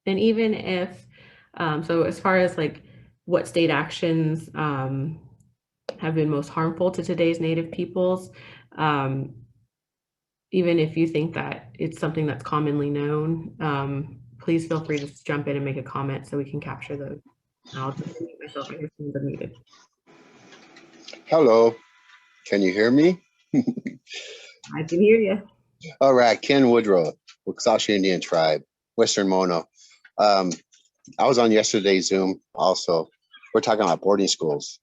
And even if, so as far as like what state actions have been most harmful to today's Native peoples, even if you think that it's something that's commonly known, please feel free to jump in and make a comment so we can capture those. I'll just mute myself. I hear someone's unmuted. Hello, can you hear me? I can hear you. All right, Ken Woodrow, Wakasaushi Indian Tribe, Western Mono. I was on yesterday's Zoom also. We're talking about boarding schools.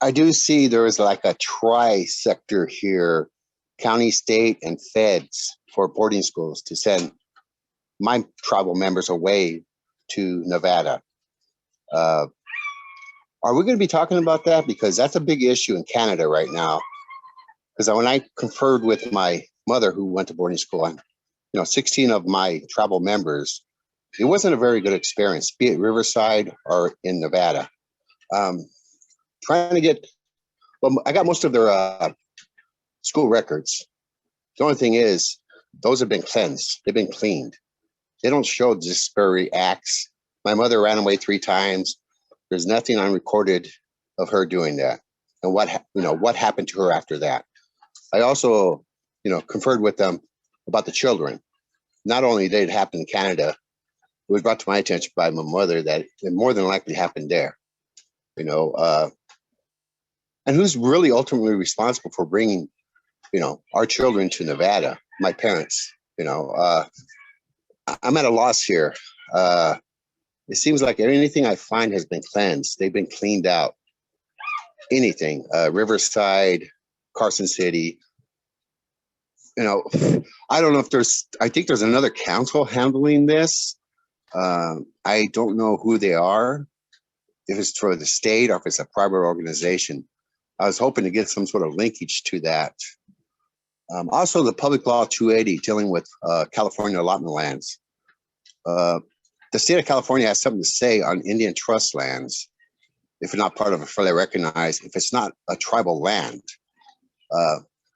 I do see there is like a tri-sector here, county, state, and feds for boarding schools to send my tribal members away to Nevada. Are we going to be talking about that? Because that's a big issue in Canada right now. Because when I conferred with my mother who went to boarding school, 16 of my tribal members, it wasn't a very good experience, be it Riverside or in Nevada. Trying to get, well, I got most of their school records. The only thing is, those have been cleansed. They've been cleaned. They don't show disparity acts. My mother ran away 3 times. There's nothing unrecorded of her doing that, and what happened to her after that. I also, conferred with them about the children. Not only did it happen in Canada, it was brought to my attention by my mother that it more than likely happened there. And who's really ultimately responsible for bringing our children to Nevada, my parents. I'm at a loss here. It seems like anything I find has been cleansed. They've been cleaned out. Anything, Riverside, Carson City. I don't know if I think there's another council handling this. I don't know who they are, if it's for the state or if it's a private organization. I was hoping to get some sort of linkage to that. Also, the Public Law 280 dealing with California allotment lands. The state of California has something to say on Indian trust lands, if it's not part of a fairly recognized, if it's not a tribal land.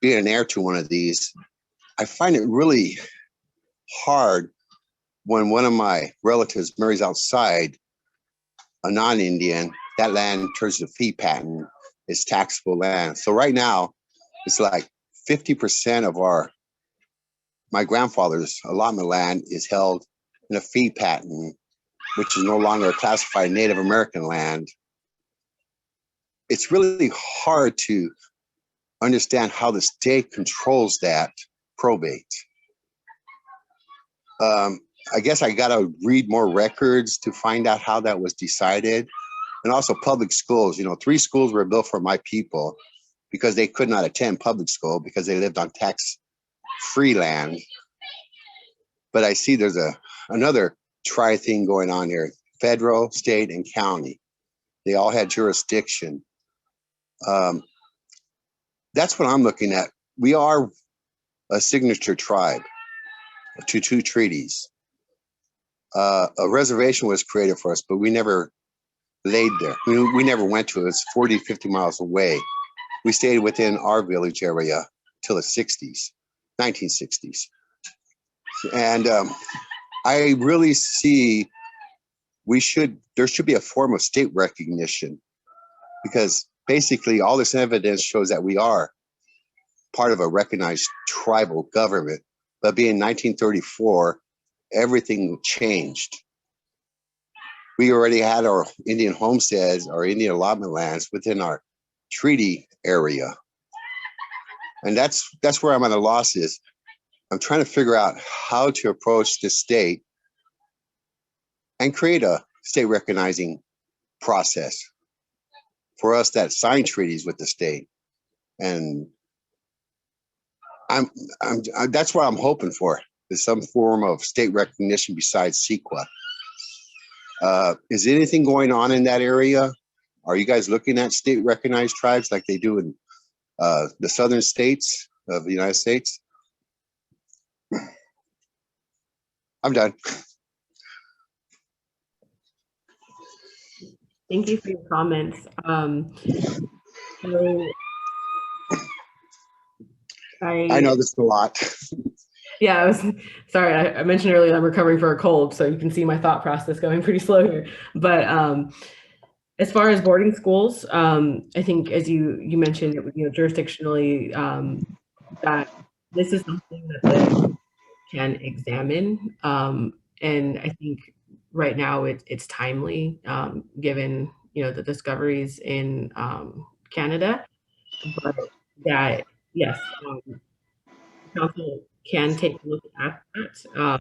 Being an heir to one of these, I find it really hard when one of my relatives marries outside a non-Indian, that land turns to fee patent, it's taxable land. So right now, it's like 50% of my grandfather's allotment land is held in a fee patent, which is no longer a classified Native American land. It's really hard to understand how the state controls that probate. I guess I got to read more records to find out how that was decided. And also public schools, 3 schools were built for my people because they could not attend public school because they lived on tax-free land. But I see there's another thing going on here, federal, state, and county. They all had jurisdiction. That's what I'm looking at. We are a signature tribe to 2 treaties. A reservation was created for us, but we never laid there. We never went to it. It's 40, 50 miles away. We stayed within our village area till the 60s, 1960s. And I really see there should be a form of state recognition, because basically all this evidence shows that we are part of a recognized tribal government. But being 1934, everything changed. We already had our Indian homesteads, our Indian allotment lands within our treaty area. And that's where I'm at a loss is. I'm trying to figure out how to approach the state and create a state recognizing process for us that sign treaties with the state. And that's what I'm hoping for, is some form of state recognition besides CEQA. Is anything going on in that area? Are you guys looking at state recognized tribes like they do in the southern states of the United States? I'm done. Thank you for your comments. I know this is a lot. Yeah, I was sorry. I mentioned earlier I'm recovering for a cold, so you can see my thought process going pretty slow here. But as far as boarding schools, I think as you mentioned, jurisdictionally, that this is something that the can examine, and I think right now it's timely, given the discoveries in Canada, but that yes. Council can take a look at that,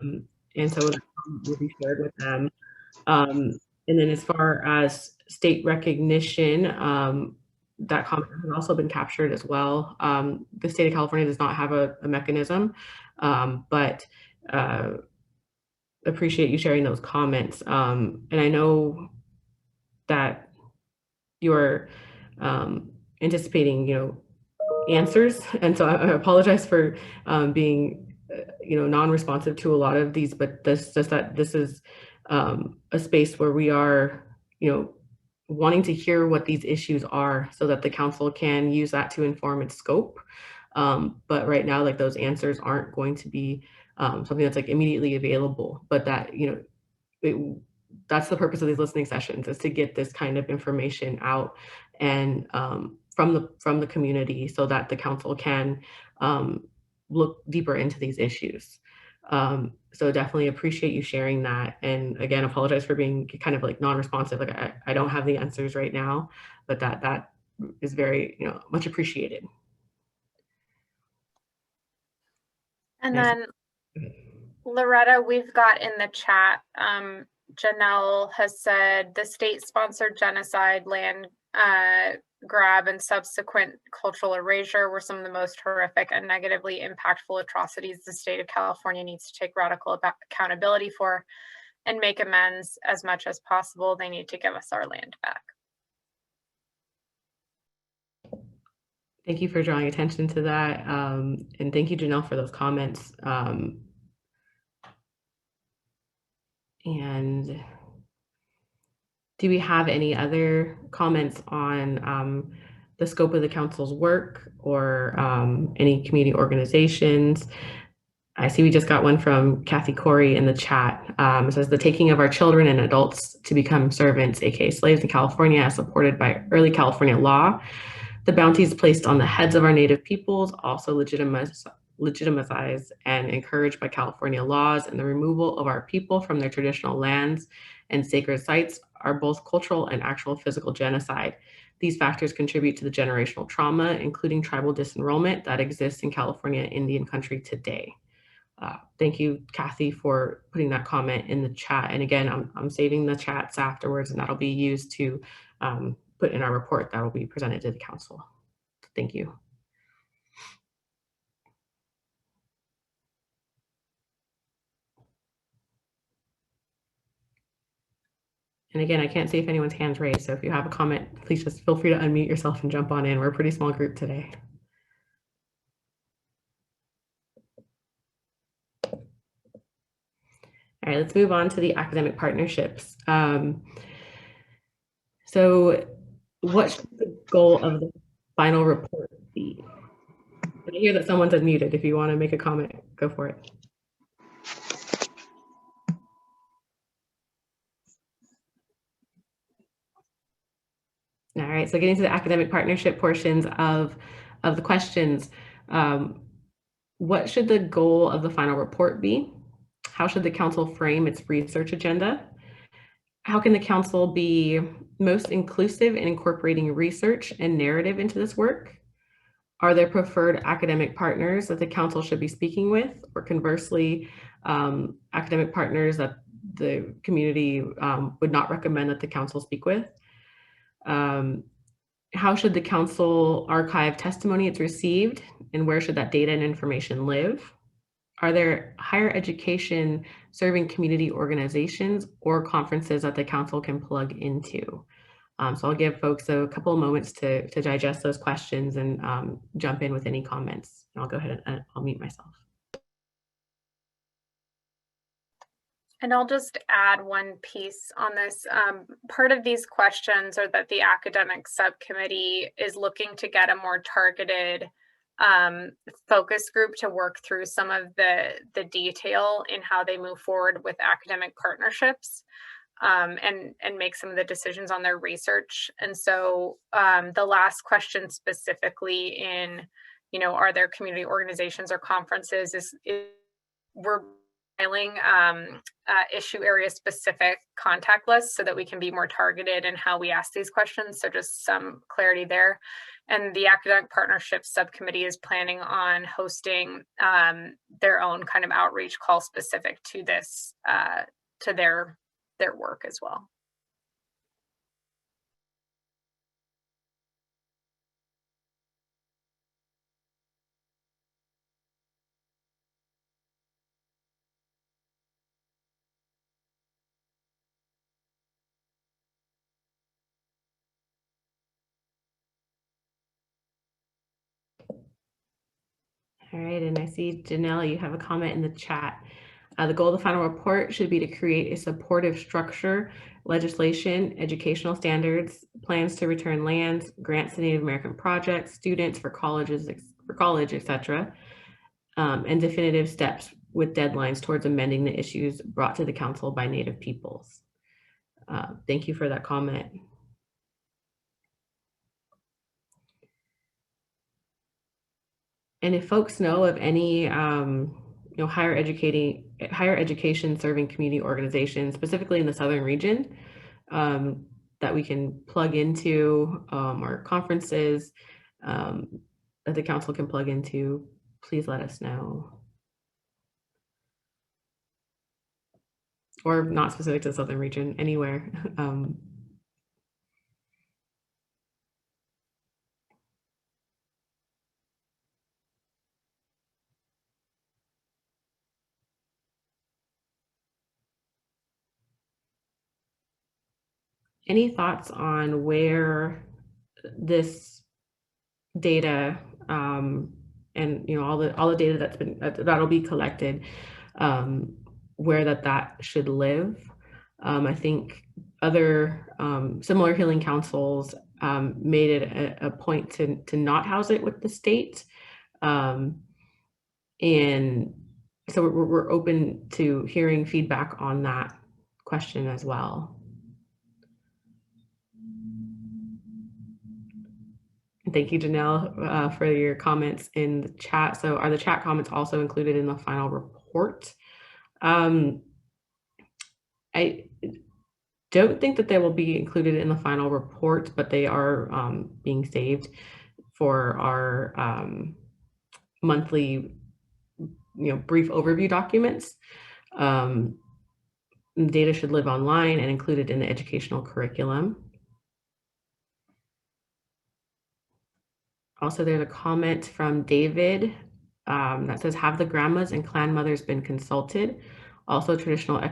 and so that will be shared with them. And then as far as state recognition, that comment has also been captured as well. The state of California does not have a mechanism, but appreciate you sharing those comments. And I know that you're anticipating, answers, and so I apologize for being non-responsive to a lot of these, but this is a space where we are wanting to hear what these issues are so that the council can use that to inform its scope, but right now those answers aren't going to be something that's immediately available, but that that's the purpose of these listening sessions, is to get this kind of information out and from the community so that the council can look deeper into these issues. So definitely appreciate you sharing that. And again, apologize for being kind of non-responsive. I don't have the answers right now, but that is very, much appreciated. And Nice. then Loretta, we've got in the chat, Janelle has said the state-sponsored genocide, land grab, and subsequent cultural erasure were some of the most horrific and negatively impactful atrocities the state of California needs to take radical accountability for and make amends as much as possible. They need to give us our land back. Thank you for drawing attention to that. And thank you, Janelle, for those comments. And do we have any other comments on the scope of the council's work or any community organizations? I see we just got one from Kathy Corey in the chat. It says the taking of our children and adults to become servants, aka slaves in California, as supported by early California law. The bounties placed on the heads of our native peoples, also legitimized and encouraged by California laws, and the removal of our people from their traditional lands and sacred sites are both cultural and actual physical genocide. These factors contribute to the generational trauma, including tribal disenrollment that exists in California Indian country today. Thank you, Kathy, for putting that comment in the chat. And again, I'm saving the chats afterwards, and that'll be used to put in our report that will be presented to the council. Thank you. And again, I can't see if anyone's hand's raised, so if you have a comment, please just feel free to unmute yourself and jump on in. We're a pretty small group today. All right, let's move on to the academic partnerships. So what should the goal of the final report be? I hear that someone's unmuted. If you want to make a comment, go for it. All right, so getting to the academic partnership portions of the questions, what should the goal of the final report be? How should the council frame its research agenda? How can the council be most inclusive in incorporating research and narrative into this work? Are there preferred academic partners that the council should be speaking with, or conversely, academic partners that the community would not recommend that the council speak with? How should the council archive testimony it's received, and where should that data and information live? Are there higher education serving community organizations or conferences that the council can plug into? So I'll give folks a couple of moments to digest those questions and jump in with any comments. And I'll go ahead and I'll mute myself. And I'll just add one piece on this. Part of these questions are that the academic subcommittee is looking to get a more targeted focus group to work through some of the detail in how they move forward with academic partnerships and make some of the decisions on their research. And so the last question specifically in, are there community organizations or conferences we're filing issue area specific contact lists so that we can be more targeted in how we ask these questions. So just some clarity there. And the academic partnerships subcommittee is planning on hosting their own kind of outreach call specific to this, to their work as well. All right, and I see Janelle, you have a comment in the chat. The goal of the final report should be to create a supportive structure, legislation, educational standards, plans to return lands, grants to Native American projects, students for college, etc., and definitive steps with deadlines towards amending the issues brought to the council by Native peoples. Thank you for that comment. And if folks know of any higher education serving community organizations, specifically in the southern region, that we can plug into, or conferences that the council can plug into, please let us know. or not specific to the Southern region, anywhere. Any thoughts on where this data and all the data that's been that'll be collected, where that should live? I think other similar healing councils made it a point to not house it with the state, and so we're open to hearing feedback on that question as well. Thank you, Janelle, for your comments in the chat. So are the chat comments also included in the final report? I don't think that they will be included in the final report, but they are being saved for our monthly brief overview documents. Data should live online and included in the educational curriculum. Also, there's a comment from David that says, have the grandmas and clan mothers been consulted? Also, traditional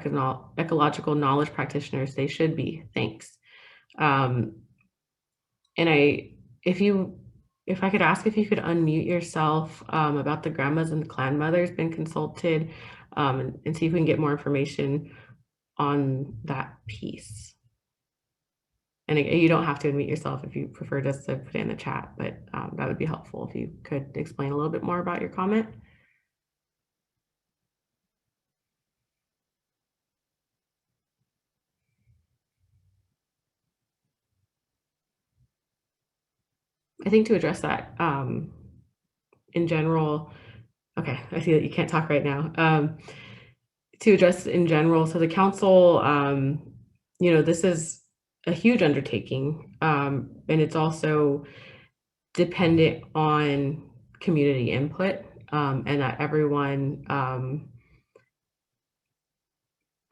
ecological knowledge practitioners, they should be, thanks. And if I could ask if you could unmute yourself about the grandmas and the clan mothers been consulted, and see if we can get more information on that piece. And you don't have to unmute yourself if you prefer just to put it in the chat, but that would be helpful if you could explain a little bit more about your comment. I think to address that in general, okay, I see that you can't talk right now. To address in general, so the council, this is a huge undertaking, and it's also dependent on community input, and that everyone,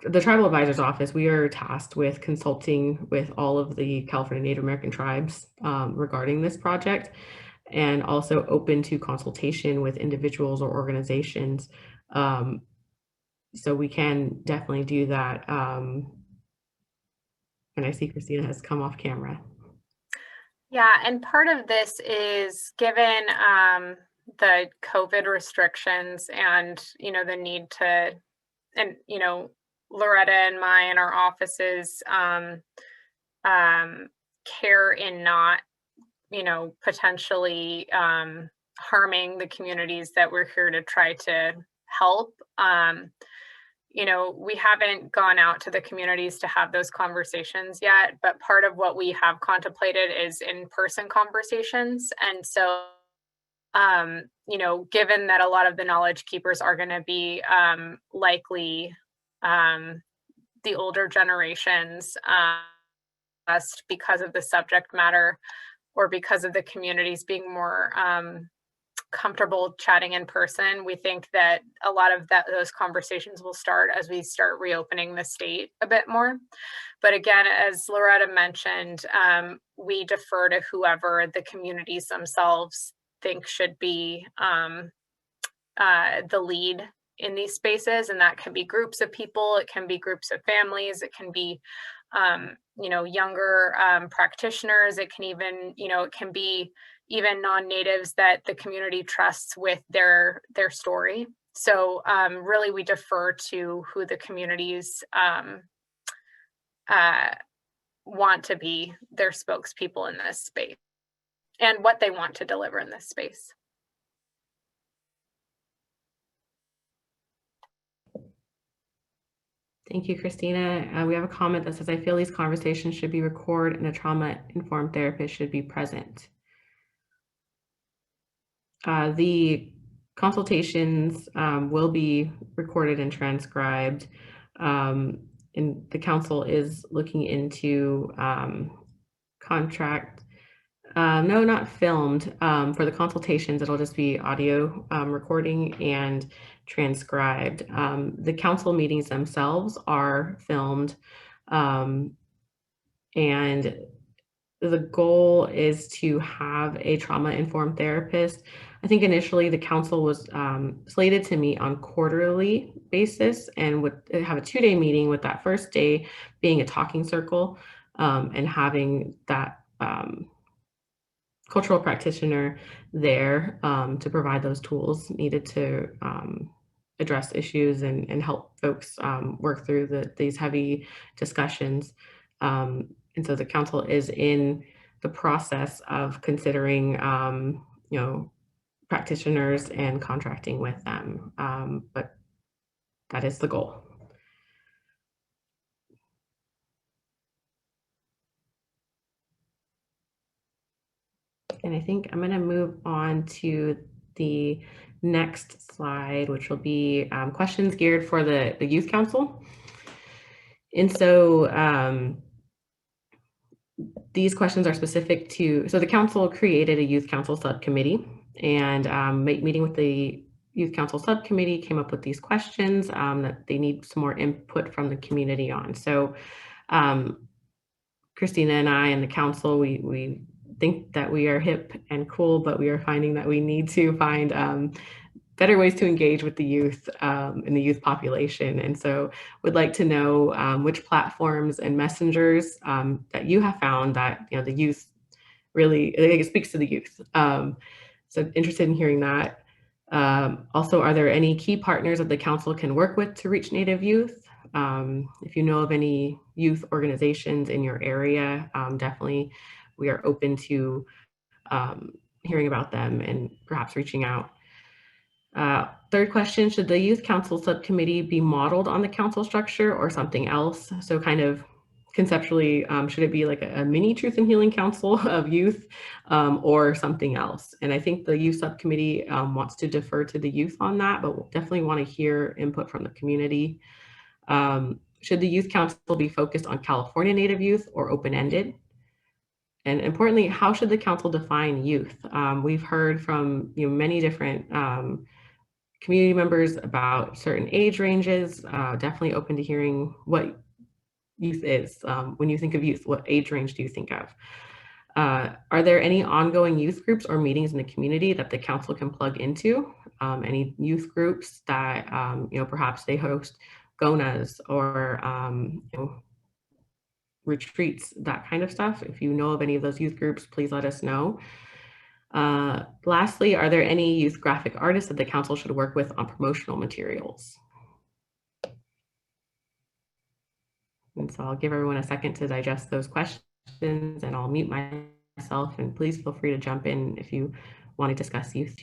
the Tribal Advisor's Office, we are tasked with consulting with all of the California Native American tribes regarding this project, and also open to consultation with individuals or organizations. So we can definitely do that. And I see Christina has come off camera. Yeah, and part of this is given the COVID restrictions and, the need to, and, Loretta and our offices care in not, potentially harming the communities that we're here to try to help. We haven't gone out to the communities to have those conversations yet, but part of what we have contemplated is in-person conversations. And so, given that a lot of the knowledge keepers are going to be likely the older generations, just because of the subject matter or because of the communities being more comfortable chatting in person, we think that a lot of those conversations will start as we start reopening the state a bit more. But again, as Loretta mentioned, we defer to whoever the communities themselves think should be the lead in these spaces, and that can be groups of people, it can be groups of families, it can be younger practitioners, it can even it can be even non-natives that the community trusts with their story. So really we defer to who the communities want to be their spokespeople in this space and what they want to deliver in this space. Thank you, Christina. We have a comment that says, I feel these conversations should be recorded and a trauma-informed therapist should be present. The consultations will be recorded and transcribed, and the council is looking into contract No, not filmed. For the consultations, it'll just be audio recording and transcribed. The council meetings themselves are filmed, and the goal is to have a trauma-informed therapist. I think initially the council was slated to meet on quarterly basis and would have a 2-day meeting, with that first day being a talking circle, and having that cultural practitioner there to provide those tools needed to address issues and help folks work through these heavy discussions. And so the council is in the process of considering, practitioners and contracting with them. But that is the goal. And I think I'm going to move on to the next slide, which will be questions geared for the Youth Council. And so these questions are specific to, so the council created a Youth Council subcommittee, and meeting with the Youth Council subcommittee came up with these questions that they need some more input from the community on. So Christina and I and the council, we think that we are hip and cool, but we are finding that we need to find better ways to engage with the youth and the youth population. And so would like to know which platforms and messengers that you have found that the youth really, it speaks to the youth. So interested in hearing that. Also, are there any key partners that the council can work with to reach Native youth? If you know of any youth organizations in your area, definitely we are open to hearing about them and perhaps reaching out. Third question, should the Youth Council subcommittee be modeled on the council structure or something else? So kind of conceptually, should it be like a mini Truth and Healing Council of youth or something else? And I think the youth subcommittee wants to defer to the youth on that, but we'll definitely want to hear input from the community. Should the Youth Council be focused on California Native youth or open-ended? And importantly, how should the council define youth? We've heard from many different community members about certain age ranges. Definitely open to hearing what youth is. When you think of youth, what age range do you think of? Are there any ongoing youth groups or meetings in the community that the council can plug into? Any youth groups that perhaps they host GONAs or retreats, that kind of stuff. If you know of any of those youth groups, please let us know. Lastly, are there any youth graphic artists that the council should work with on promotional materials? And so I'll give everyone a second to digest those questions, and I'll mute myself, and please feel free to jump in if you want to discuss youth.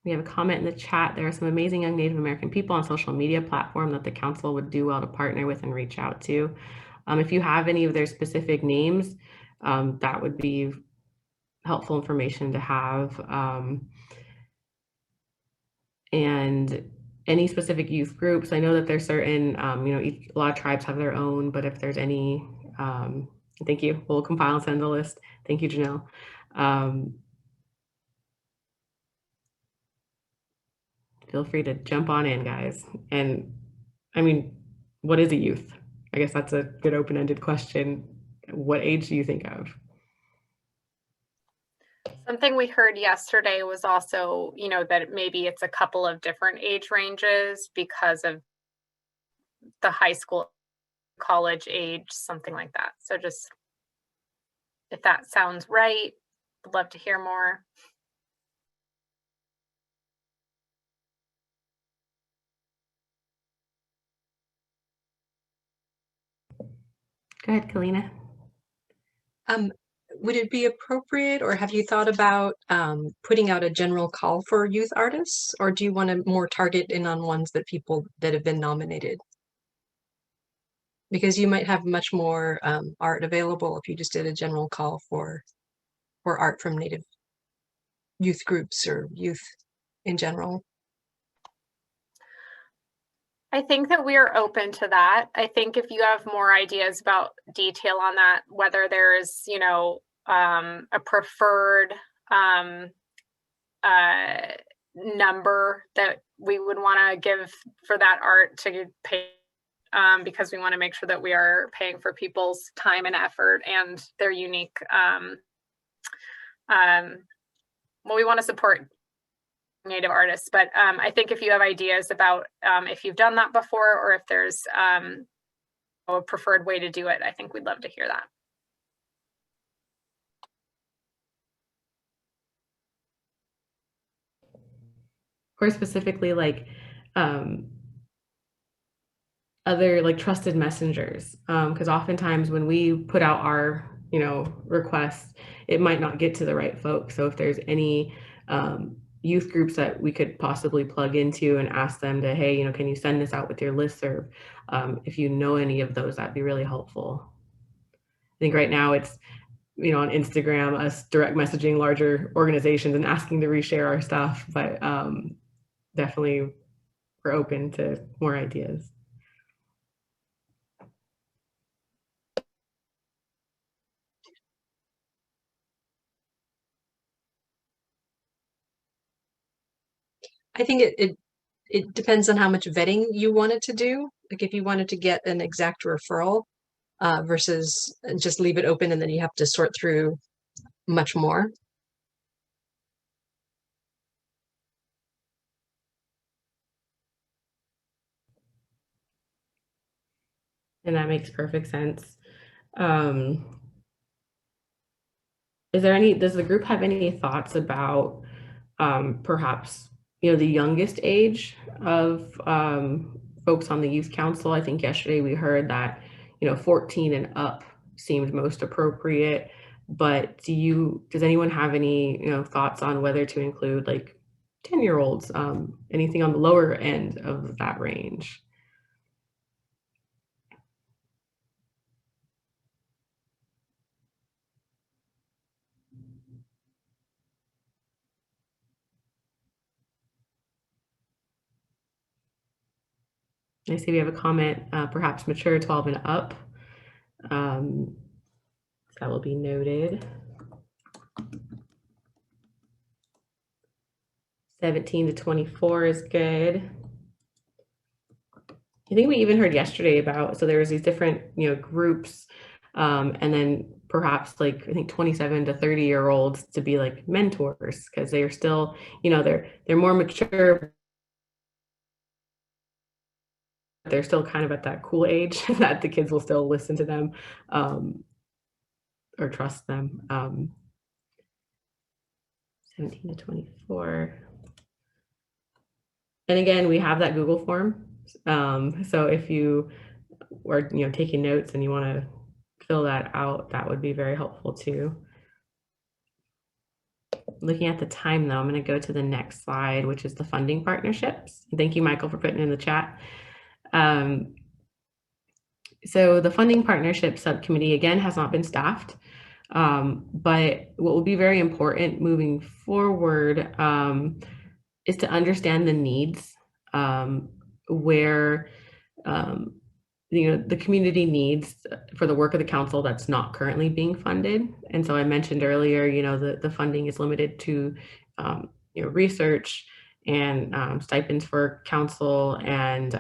We have a comment in the chat. There are some amazing young Native American people on social media platform that the council would do well to partner with and reach out to. If you have any of their specific names, that would be helpful information to have. And any specific youth groups, I know that there's certain, a lot of tribes have their own, but if there's any, thank you. We'll compile and send the list. Thank you, Janelle. Feel free to jump on in, guys. And I mean, what is a youth? I guess that's a good open-ended question. What age do you think of? Something we heard yesterday was also, that maybe it's a couple of different age ranges because of the high school, college age, something like that. So just, if that sounds right, I'd love to hear more. Go ahead, Kalina. Would it be appropriate, or have you thought about putting out a general call for youth artists, or do you want to more target in on ones that people that have been nominated? because you might have much more art available if you just did a general call for art from Native youth groups or youth in general. I think that we are open to that. I think if you have more ideas about detail on that, whether there's, you know, a preferred number that we would want to give for that art to pay, because we want to make sure that we are paying for people's time and effort and their unique, well, we want to support Native artists, but I think if you have ideas about if you've done that before or if there's a preferred way to do it, I think we'd love to hear that. Or specifically like other like trusted messengers, because oftentimes when we put out our, you know, requests, it might not get to the right folks. So if there's any youth groups that we could possibly plug into and ask them to, hey, you know, can you send this out with your listserv? If you know any of those, that'd be really helpful. I think right now it's, you know, on Instagram, us direct messaging larger organizations and asking to reshare our stuff, but definitely we're open to more ideas. I think it depends on how much vetting you wanted to do. Like if you wanted to get an exact referral versus just leave it open and then you have to sort through much more. And that makes perfect sense. Is there any, does the group have any thoughts about perhaps, you know, the youngest age of folks on the youth council? I think yesterday we heard that, you know, 14 and up seemed most appropriate, but does anyone have any, you know, thoughts on whether to include like 10-year-olds, anything on the lower end of that range? I see we have a comment, perhaps mature 12 and up. That will be noted. 17 to 24 is good. I think we even heard yesterday about, so there was these different, you know, groups, and then perhaps like, I think 27 to 30-year-olds to be like mentors, because they are still, you know, they're more mature. They're still kind of at that cool age that the kids will still listen to them or trust them. 17 to 24. And again, we have that Google form. So if you are, you know, taking notes and you want to fill that out, that would be very helpful too. Looking at the time though, I'm going to go to the next slide, which is the funding partnerships. Thank you, Michael, for putting it in the chat. So the funding partnership subcommittee again has not been staffed, but what will be very important moving forward is to understand the needs where you know, the community needs for the work of the council that's not currently being funded. And so I mentioned earlier, you know, the funding is limited to you know, research and stipends for council and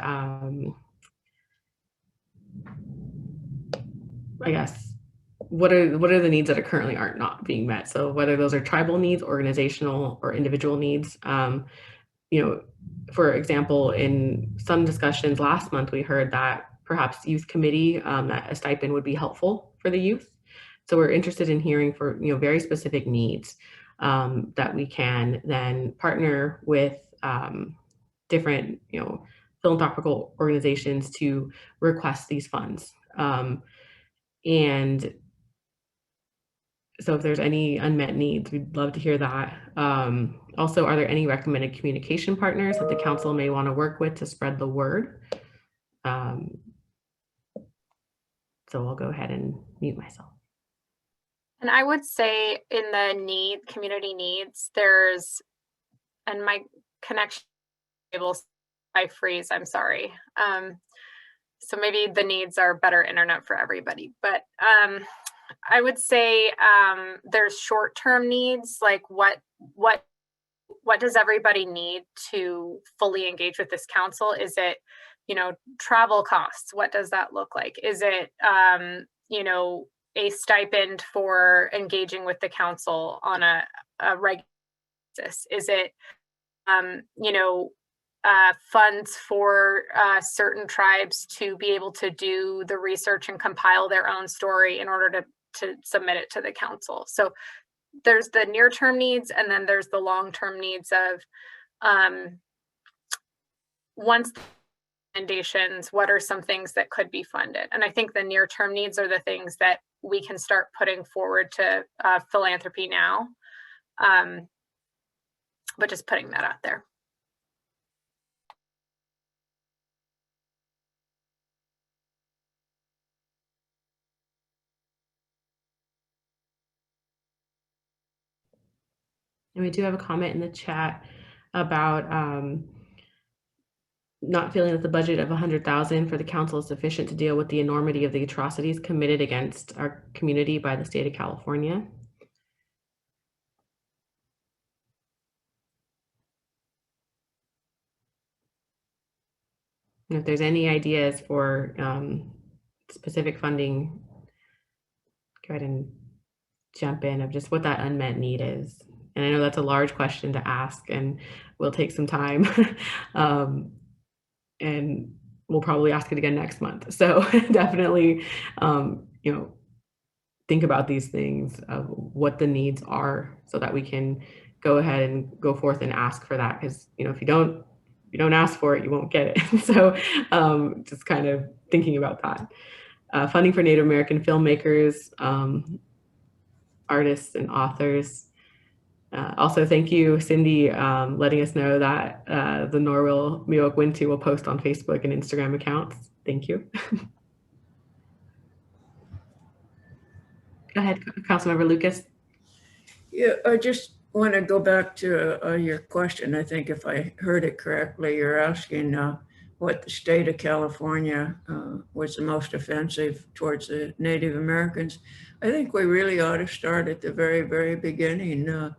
I guess what are the needs that are currently not being met? So whether those are tribal needs, organizational, or individual needs. You know, for example, in some discussions last month, we heard that perhaps youth committee, that a stipend would be helpful for the youth. So we're interested in hearing for, you know, very specific needs that we can then partner with different, you know, philanthropical organizations to request these funds. And so if there's any unmet needs, we'd love to hear that. Also, are there any recommended communication partners that the council may want to work with to spread the word? So I'll go ahead and mute myself. And I would say in the community needs, and my connection I freeze, I'm sorry. So maybe the needs are better internet for everybody, but I would say there's short-term needs, like what does everybody need to fully engage with this council? Is it, travel costs? What does that look like? Is it, a stipend for engaging with the council on a regular basis? Is it, funds for certain tribes to be able to do the research and compile their own story in order to submit it to the council? So there's the near-term needs, and then there's the long-term needs of once the recommendations, what are some things that could be funded? And I think the near-term needs are the things that we can start putting forward to philanthropy now, but just putting that out there. And we do have a comment in the chat about not feeling that the budget of $100,000 for the council is sufficient to deal with the enormity of the atrocities committed against our community by the state of California. And if there's any ideas for specific funding, go ahead and jump in of just what that unmet need is. And I know that's a large question to ask, and we'll take some time. And we'll probably ask it again next month. So definitely, think about these things of what the needs are so that we can go ahead and go forth and ask for that. Because, if you don't ask for it, you won't get it. So just kind of thinking about that. Funding for Native American filmmakers, artists, and authors. Also, thank you, Cindy, letting us know that the Norwell Miwok Wintu will post on Facebook and Instagram accounts. Thank you. Go ahead, Councilmember Lucas. Yeah, I just want to go back to your question. I think if I heard it correctly, you're asking what the state of California was the most offensive towards the Native Americans. I think we really ought to start at the very, very beginning.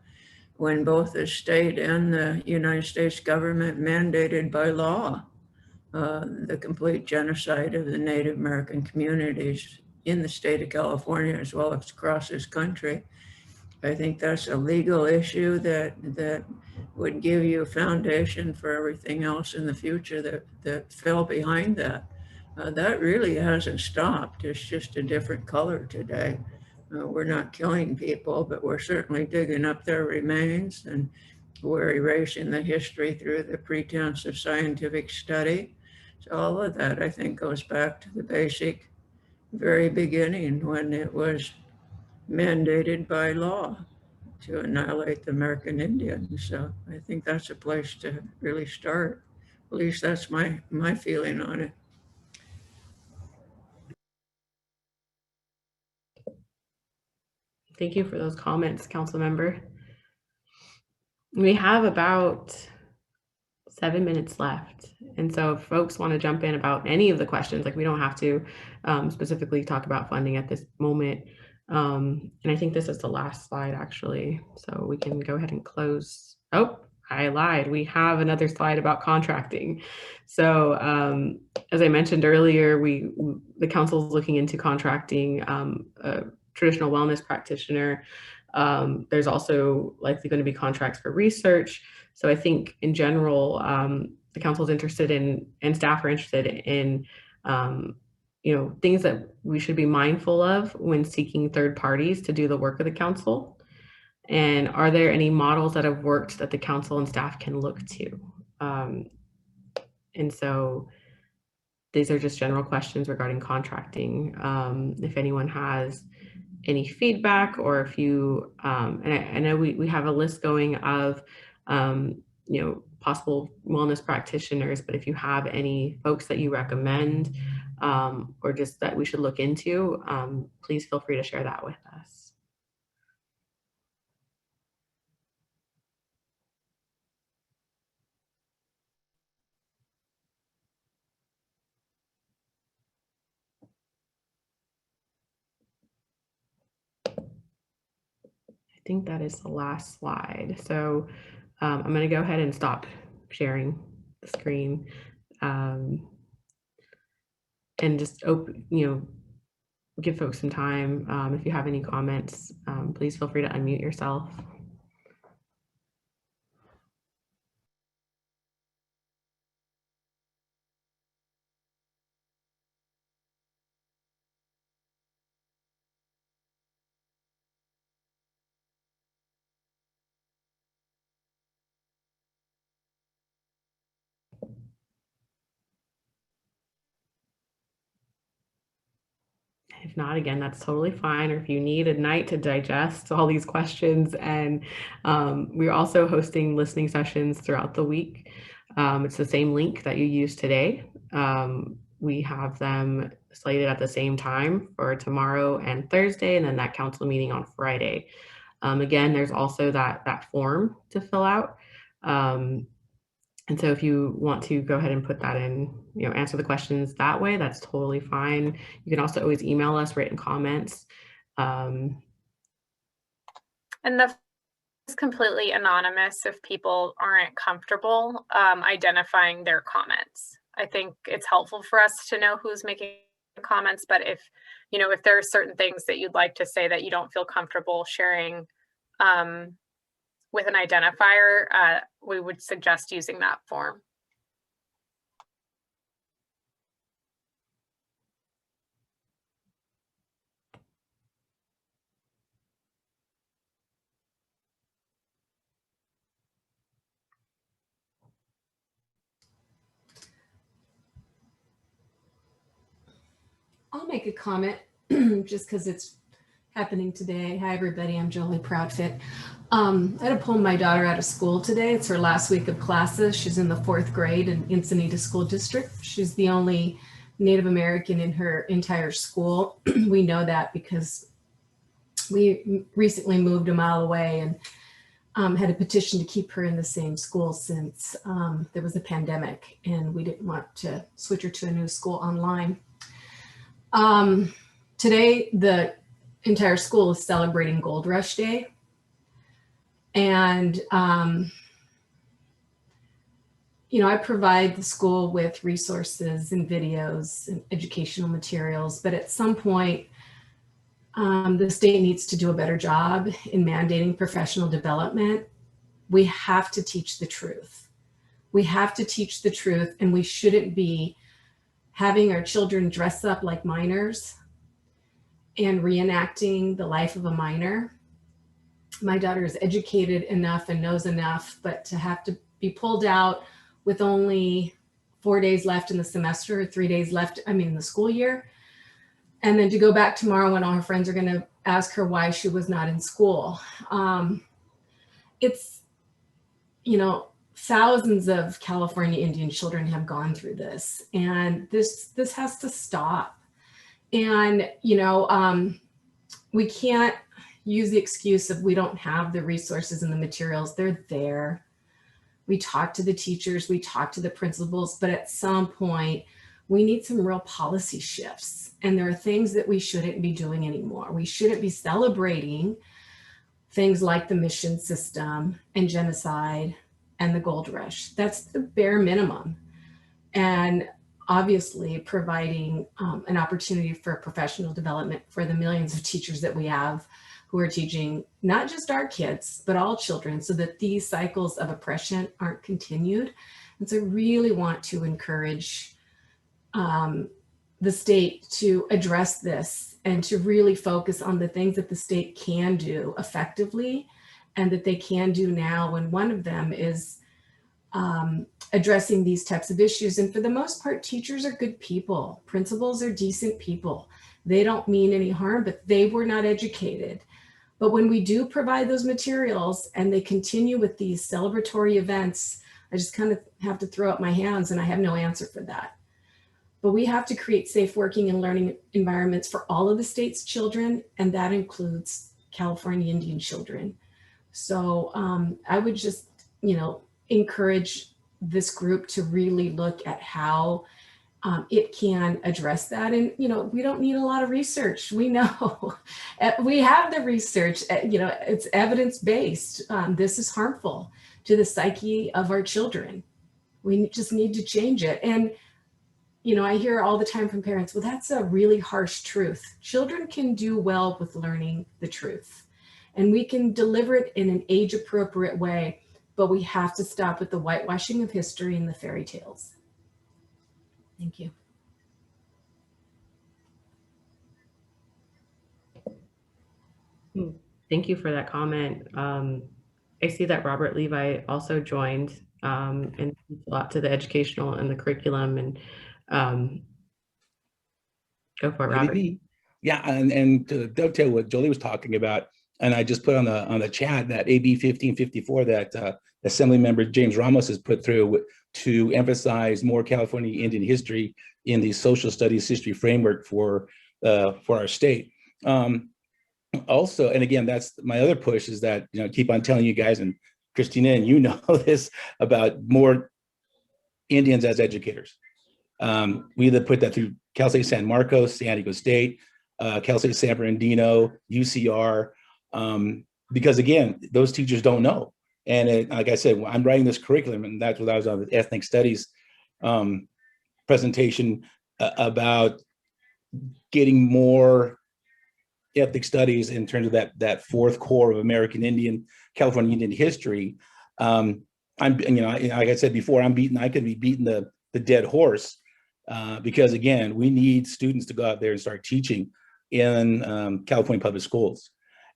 When both the state and the United States government mandated by law the complete genocide of the Native American communities in the state of California, as well as across this country. I think that's a legal issue that would give you a foundation for everything else in the future that fell behind that. That really hasn't stopped. It's just a different color today. We're not killing people, but we're certainly digging up their remains, and we're erasing the history through the pretense of scientific study. So all of that, I think, goes back to the basic, very beginning when it was mandated by law to annihilate the American Indians. So I think that's a place to really start. At least that's my feeling on it. Thank you for those comments, Council Member. We have about 7 minutes left. And so if folks want to jump in about any of the questions, like we don't have to specifically talk about funding at this moment. And I think this is the last slide actually. So we can go ahead and close. Oh, I lied. We have another slide about contracting. So as I mentioned earlier, the council is looking into contracting a traditional wellness practitioner. There's also likely going to be contracts for research. So I think in general, the council is interested in, and staff are interested in, things that we should be mindful of when seeking third parties to do the work of the council. And are there any models that have worked that the council and staff can look to? And so these are just general questions regarding contracting. If anyone has any feedback, or if you, and I know we have a list going of, possible wellness practitioners, but if you have any folks that you recommend or just that we should look into, please feel free to share that with us. I think that is the last slide. So I'm going to go ahead and stop sharing the screen and just give folks some time. If you have any comments, please feel free to unmute yourself. If not, again, that's totally fine. Or if you need a night to digest all these questions, and we're also hosting listening sessions throughout the week. It's the same link that you used today. We have them slated at the same time for tomorrow and Thursday, and then that council meeting on Friday. Again, there's also that form to fill out. And so if you want to go ahead and put that in, answer the questions that way, that's totally fine. You can also always email us written comments. And the is completely anonymous if people aren't comfortable identifying their comments. I think it's helpful for us to know who's making comments, but if there are certain things that you'd like to say that you don't feel comfortable sharing with an identifier, we would suggest using that form. I'll make a comment just because it's happening today. Hi, everybody. I'm Jolie Proudfit. I had to pull my daughter out of school today. It's her last week of classes. She's in the 4th grade in Encinitas School District. She's the only Native American in her entire school. We know that because we recently moved a mile away and had a petition to keep her in the same school since there was a pandemic and we didn't want to switch her to a new school online. Today, the entire school is celebrating Gold Rush Day. And, I provide the school with resources and videos and educational materials, but at some point, the state needs to do a better job in mandating professional development. We have to teach the truth. We have to teach the truth, and we shouldn't be having our children dress up like minors and reenacting the life of a minor. My daughter is educated enough and knows enough, but to have to be pulled out with only 4 days left in the semester, or 3 days left, in the school year, and then to go back tomorrow when all her friends are going to ask her why she was not in school. It's, thousands of California Indian children have gone through this, and this has to stop. And, we can't use the excuse of we don't have the resources and the materials. They're there. We talk to the teachers, we talk to the principals, but at some point we need some real policy shifts. And there are things that we shouldn't be doing anymore. We shouldn't be celebrating things like the mission system and genocide and the gold rush. That's the bare minimum. And obviously providing an opportunity for professional development for the millions of teachers that we have who are teaching not just our kids, but all children, so that these cycles of oppression aren't continued. And so I really want to encourage the state to address this and to really focus on the things that the state can do effectively and that they can do now. And one of them is addressing these types of issues. And for the most part, teachers are good people. Principals are decent people. They don't mean any harm, but they were not educated. But when we do provide those materials and they continue with these celebratory events, I just kind of have to throw up my hands and I have no answer for that. But we have to create safe working and learning environments for all of the state's children, and that includes California Indian children. So I would just, encourage this group to really look at how it can address that. And, we don't need a lot of research. We know, we have the research, it's evidence-based. This is harmful to the psyche of our children. We just need to change it. And, I hear all the time from parents, well, that's a really harsh truth. Children can do well with learning the truth, and we can deliver it in an age-appropriate way, but we have to stop with the whitewashing of history and the fairy tales. Thank you. Thank you for that comment. I see that Robert Levi also joined and a lot to the educational and the curriculum, and go for it, Robert. Yeah, and to dovetail what Jolie was talking about, and I just put on the chat that AB 1554 that Assemblymember James Ramos has put through to emphasize more California Indian history in the social studies history framework for our state. Also, and again, that's my other push, is that, keep on telling you guys, and Christina, and you know this, about more Indians as educators. We either put that through Cal State San Marcos, San Diego State, Cal State San Bernardino, UCR, because again, those teachers don't know. And like I said, I'm writing this curriculum, and that's what I was on the ethnic studies presentation about getting more ethnic studies in terms of that fourth core of American Indian, California Indian history. Like I said before, I could be beating the dead horse because again, we need students to go out there and start teaching in California public schools.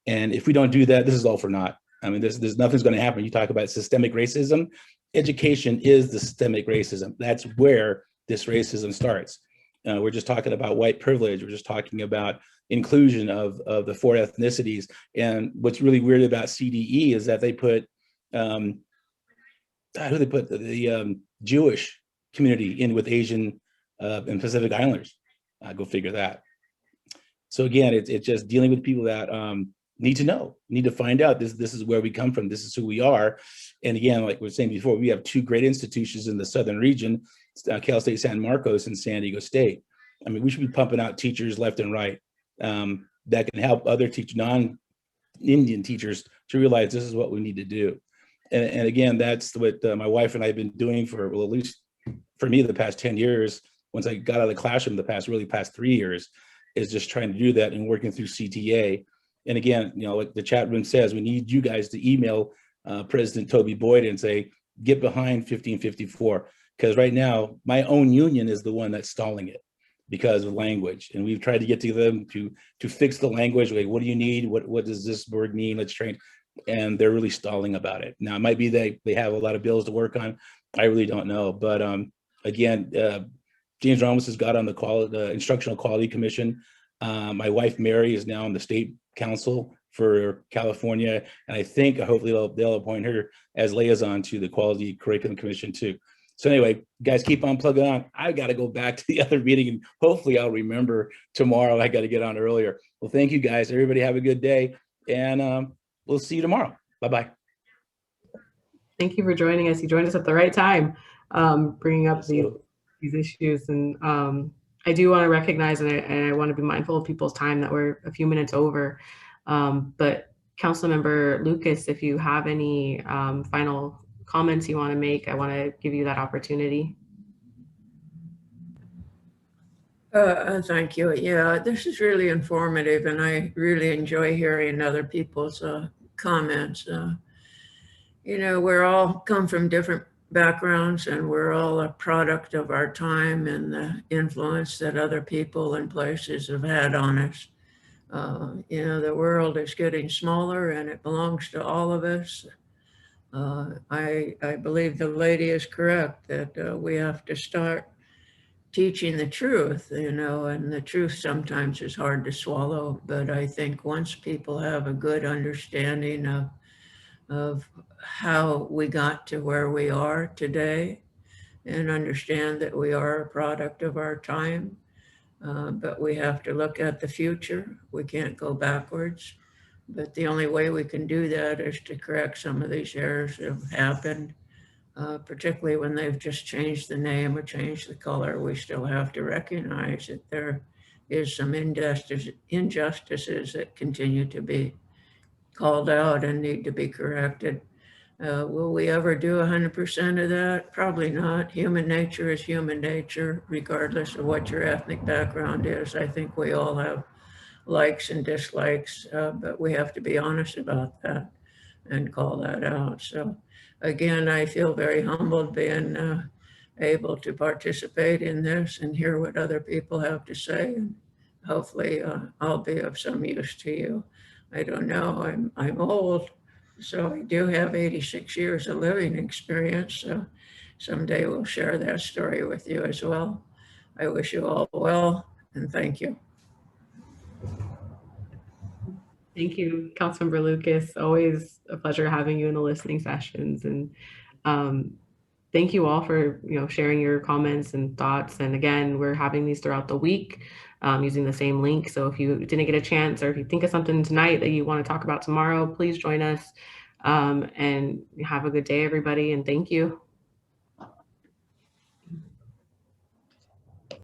And if we don't do that, this is all for naught. I mean, there's nothing's going to happen. You talk about systemic racism. Education is the systemic racism. That's where this racism starts. We're just talking about white privilege. We're just talking about inclusion of the four ethnicities. And what's really weird about CDE is that they put the Jewish community in with Asian and Pacific Islanders. Go figure that. So again, it's just dealing with people that need to know, need to find out this is where we come from, this is who we are. And again, like we were saying before, we have two great institutions in the southern region, Cal State San Marcos and San Diego State. I mean, we should be pumping out teachers left and right that can help other non-Indian teachers to realize this is what we need to do. And again, that's what my wife and I have been doing for, well, at least for me, the past 10 years, once I got out of the classroom, the past 3 years, is just trying to do that and working through CTA. And again, like the chat room says, we need you guys to email President Toby Boyd and say, get behind 1554. Because right now, my own union is the one that's stalling it because of language. And we've tried to get to them to fix the language. Like, what do you need? What does this word mean? Let's train. And they're really stalling about it. Now, it might be they have a lot of bills to work on. I really don't know. But again, James Ramos has got on the Instructional Quality Commission. My wife, Mary, is now on the State Council for California. And I think hopefully they'll appoint her as liaison to the Quality Curriculum Commission too. So anyway, guys, keep on plugging on. I got to go back to the other meeting, and hopefully I'll remember tomorrow. I got to get on earlier. Well, thank you guys. Everybody have a good day, and we'll see you tomorrow. Bye-bye. Thank you for joining us. You joined us at the right time, bringing up these issues. And I do want to recognize, and I want to be mindful of people's time, that we're a few minutes over. But Councilmember Lucas, if you have any final comments you want to make, I want to give you that opportunity. Thank you. Yeah, this is really informative, and I really enjoy hearing other people's comments. We're all come from different backgrounds, and we're all a product of our time and the influence that other people and places have had on us. The world is getting smaller, and it belongs to all of us. I believe the lady is correct that we have to start teaching the truth, and the truth sometimes is hard to swallow. But I think once people have a good understanding of how we got to where we are today, and understand that we are a product of our time. But we have to look at the future. We can't go backwards. But the only way we can do that is to correct some of these errors that have happened, particularly when they've just changed the name or changed the color. We still have to recognize that there is some injustices that continue to be called out and need to be corrected. Will we ever do 100% of that? Probably not. Human nature is human nature, regardless of what your ethnic background is. I think we all have likes and dislikes, but we have to be honest about that and call that out. So again, I feel very humbled being able to participate in this and hear what other people have to say. And hopefully I'll be of some use to you. I don't know, I'm old, so I do have 86 years of living experience. So someday we'll share that story with you as well. I wish you all well, and thank you. Thank you, Councilmember Lucas. Always a pleasure having you in the listening sessions. And thank you all for sharing your comments and thoughts. And again, we're having these throughout the week using the same link. So if you didn't get a chance, or if you think of something tonight that you want to talk about tomorrow, please join us. And have a good day, everybody. And thank you.